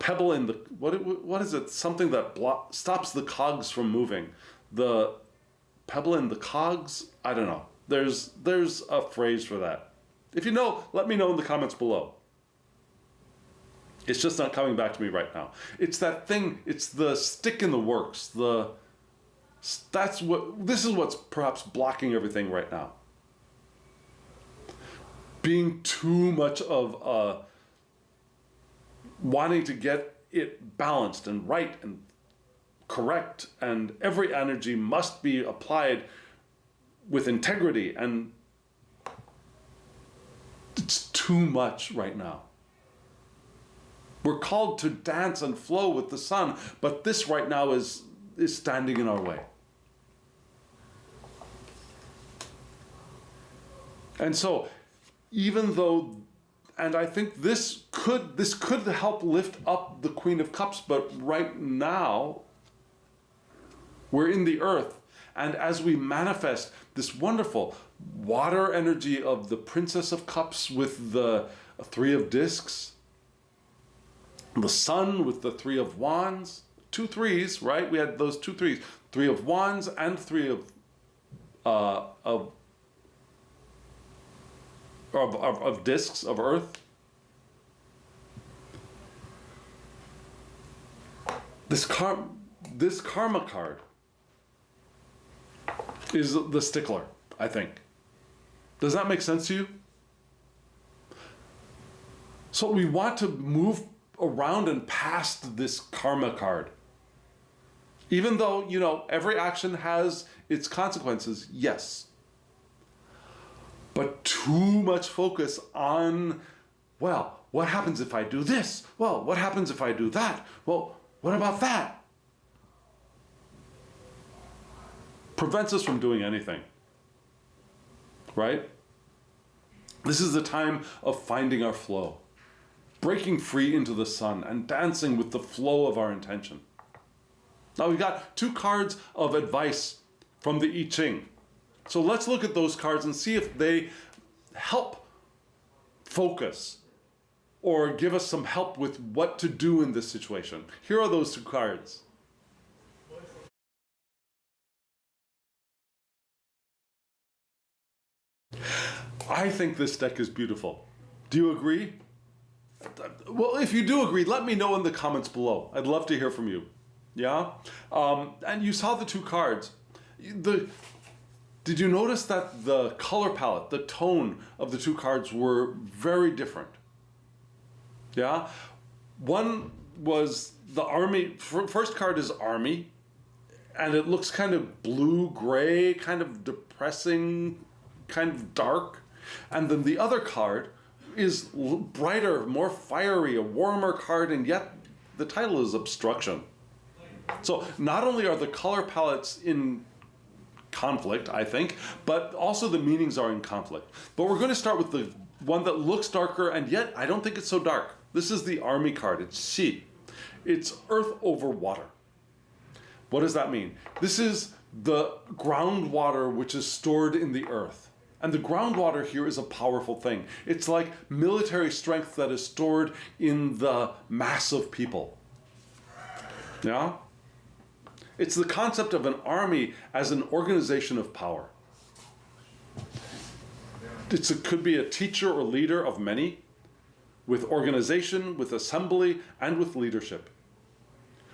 Speaker 1: pebble in the, what is it? Something that stops the cogs from moving. The pebble in the cogs? I don't know. There's a phrase for that. If you know, let me know in the comments below. It's just not coming back to me right now. It's that thing, it's the stick in the works. This is what's perhaps blocking everything right now. Being too much of wanting to get it balanced and right and correct, and every energy must be applied with integrity, and it's too much right now. We're called to dance and flow with the sun, but this right now is standing in our way. And so, even though, and I think this could help lift up the Queen of Cups, but right now, we're in the earth, and as we manifest this wonderful water energy of the Princess of Cups with the Three of Discs, the sun with the Three of Wands, 2 threes, right? We had those 2 threes, Three of Wands and Three of discs of earth. This karma card is the stickler, I think. Does that make sense to you? So we want to move around and past this karma card. Even though, every action has its consequences, yes. But too much focus on, well, what happens if I do this? Well, what happens if I do that? Well, what about that? Prevents us from doing anything, right? This is the time of finding our flow, breaking free into the sun and dancing with the flow of our intention. Now we've got 2 cards of advice from the I-Ching. So let's look at those cards and see if they help focus or give us some help with what to do in this situation. Here are those 2 cards. I think this deck is beautiful. Do you agree? Well, if you do agree, let me know in the comments below. I'd love to hear from you. Yeah? And you saw the 2 cards. Did you notice that the color palette, the tone of the 2 cards were very different? Yeah? One was the army. First card is army, and it looks kind of blue-gray, kind of depressing, kind of dark. And then the other card is brighter, more fiery, a warmer card, and yet the title is obstruction. So not only are the color palettes in conflict, I think, but also the meanings are in conflict. But we're going to start with the one that looks darker, and yet I don't think it's so dark. This is the army card. It's Xi. It's earth over water. What does that mean? This is the groundwater which is stored in the earth. And the groundwater here is a powerful thing. It's like military strength that is stored in the mass of people. Yeah? It's the concept of an army as an organization of power. It could be a teacher or leader of many, with organization, with assembly, and with leadership.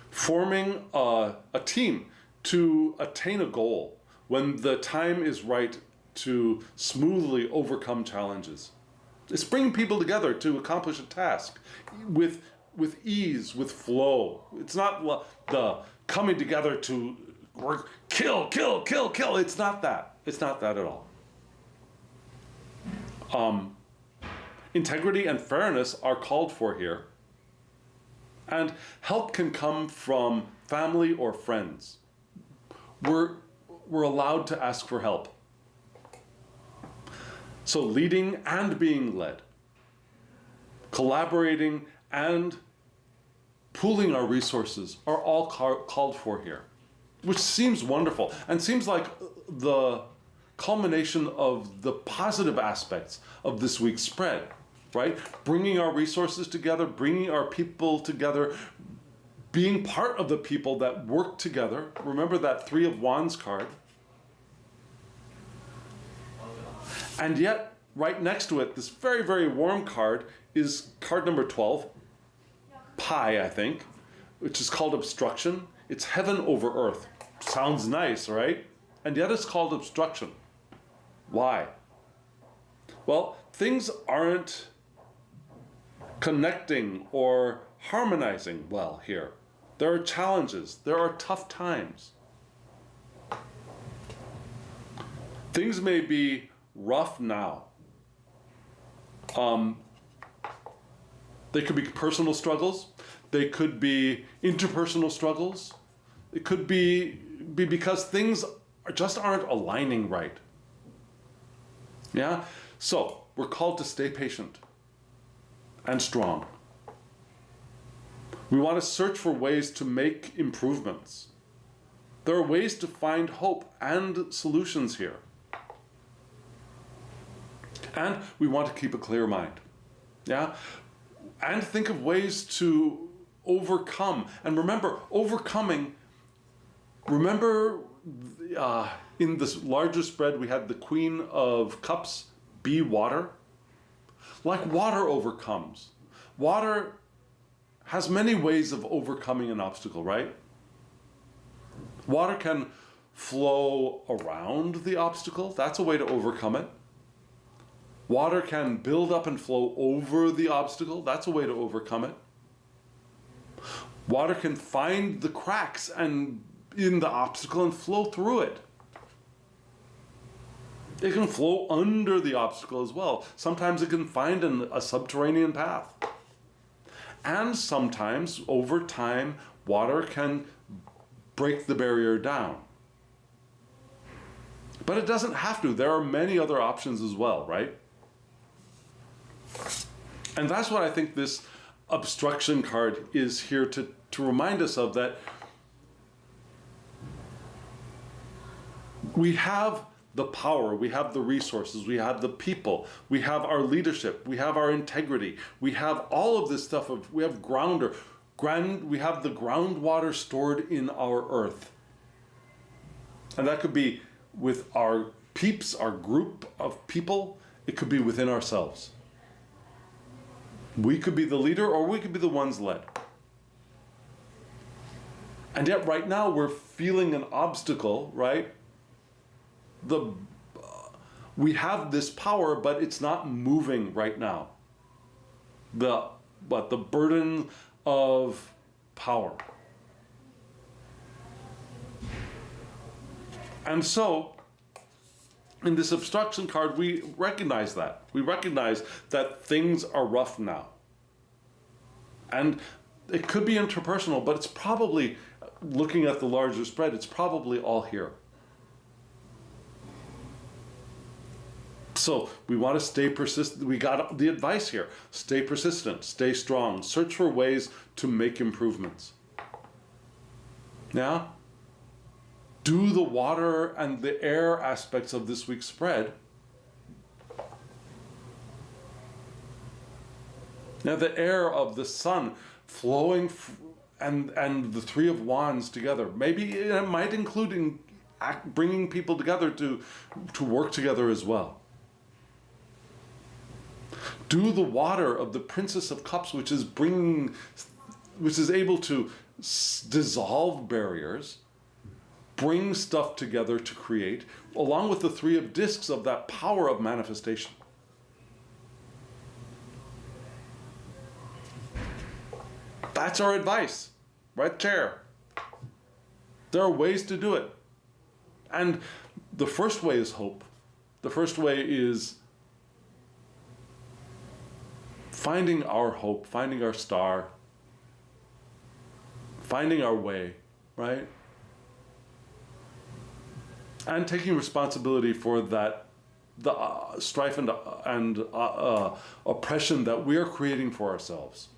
Speaker 1: Forming a team to attain a goal, when the time is right to smoothly overcome challenges. It's bringing people together to accomplish a task with ease, with flow. It's not the coming together to work, kill. It's not that. It's not that at all. Integrity and fairness are called for here. And help can come from family or friends. We're allowed to ask for help. So leading and being led, collaborating and pooling our resources are all called for here, which seems wonderful and seems like the culmination of the positive aspects of this week's spread, right? Bringing our resources together, bringing our people together, being part of the people that work together. Remember that Three of Wands card. And yet, right next to it, this very, very warm card is card number 12, Pi, I think, which is called obstruction. It's heaven over earth. Sounds nice, right? And yet it's called obstruction. Why? Well, things aren't connecting or harmonizing well here. There are challenges. There are tough times. Things may be rough now. They could be personal struggles. They could be interpersonal struggles. It could be because things just aren't aligning right. Yeah? So, we're called to stay patient and strong. We want to search for ways to make improvements. There are ways to find hope and solutions here. And we want to keep a clear mind. Yeah? And think of ways to overcome. And remember, overcoming, in this larger spread, we had the Queen of Cups be water. Like water overcomes. Water has many ways of overcoming an obstacle, right? Water can flow around the obstacle. That's a way to overcome it. Water can build up and flow over the obstacle. That's a way to overcome it. Water can find the cracks in the obstacle and flow through it. It can flow under the obstacle as well. Sometimes it can find a subterranean path. And sometimes, over time, water can break the barrier down. But it doesn't have to. There are many other options as well, right? And that's what I think this obstruction card is here to remind us of, that we have the power, we have the resources, we have the people, we have our leadership, we have our integrity, we have all of this stuff. We have we have the groundwater stored in our earth. And that could be with our peeps, our group of people. It could be within ourselves. We could be the leader, or we could be the ones led. And yet right now we're feeling an obstacle, right? We have this power, but it's not moving right now. The burden of power. And so, in this obstruction card, we recognize that. We recognize that things are rough now. And it could be interpersonal, but it's probably, looking at the larger spread, it's probably all here. So we want to stay persistent. We got the advice here. Stay persistent, stay strong, search for ways to make improvements. Now, do the water and the air aspects of this week's spread. Now, the air of the sun flowing and the Three of Wands together. Maybe it might include bringing people together to work together as well. Do the water of the Princess of Cups, which is able to dissolve barriers, bring stuff together to create, along with the three of discs of that power of manifestation. That's our advice, right there. There are ways to do it. And the first way is hope. The first way is finding our hope, finding our star, finding our way, right? And taking responsibility for that, the strife and oppression that we are creating for ourselves.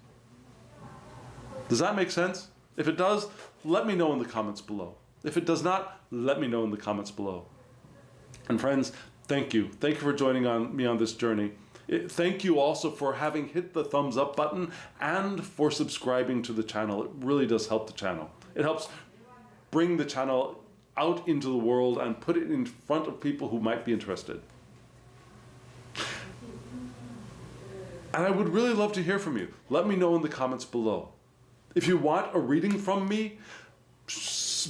Speaker 1: Does that make sense? If it does, let me know in the comments below. If it does not, let me know in the comments below. And friends, thank you. Thank you for joining me on this journey. Thank you also for having hit the thumbs up button and for subscribing to the channel. It really does help the channel. It helps bring the channel out into the world and put it in front of people who might be interested. And I would really love to hear from you. Let me know in the comments below. If you want a reading from me,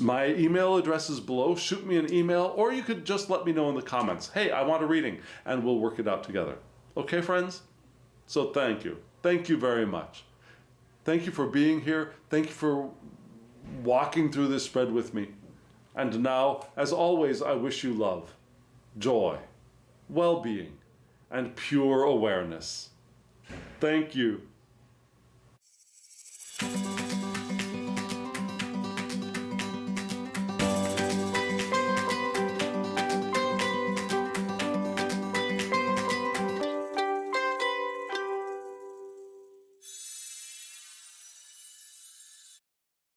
Speaker 1: my email address is below. Shoot me an email, or you could just let me know in the comments. Hey, I want a reading, and we'll work it out together. Okay, friends? So thank you. Thank you very much. Thank you for being here. Thank you for walking through this spread with me. And now, as always, I wish you love, joy, well-being, and pure awareness. Thank you.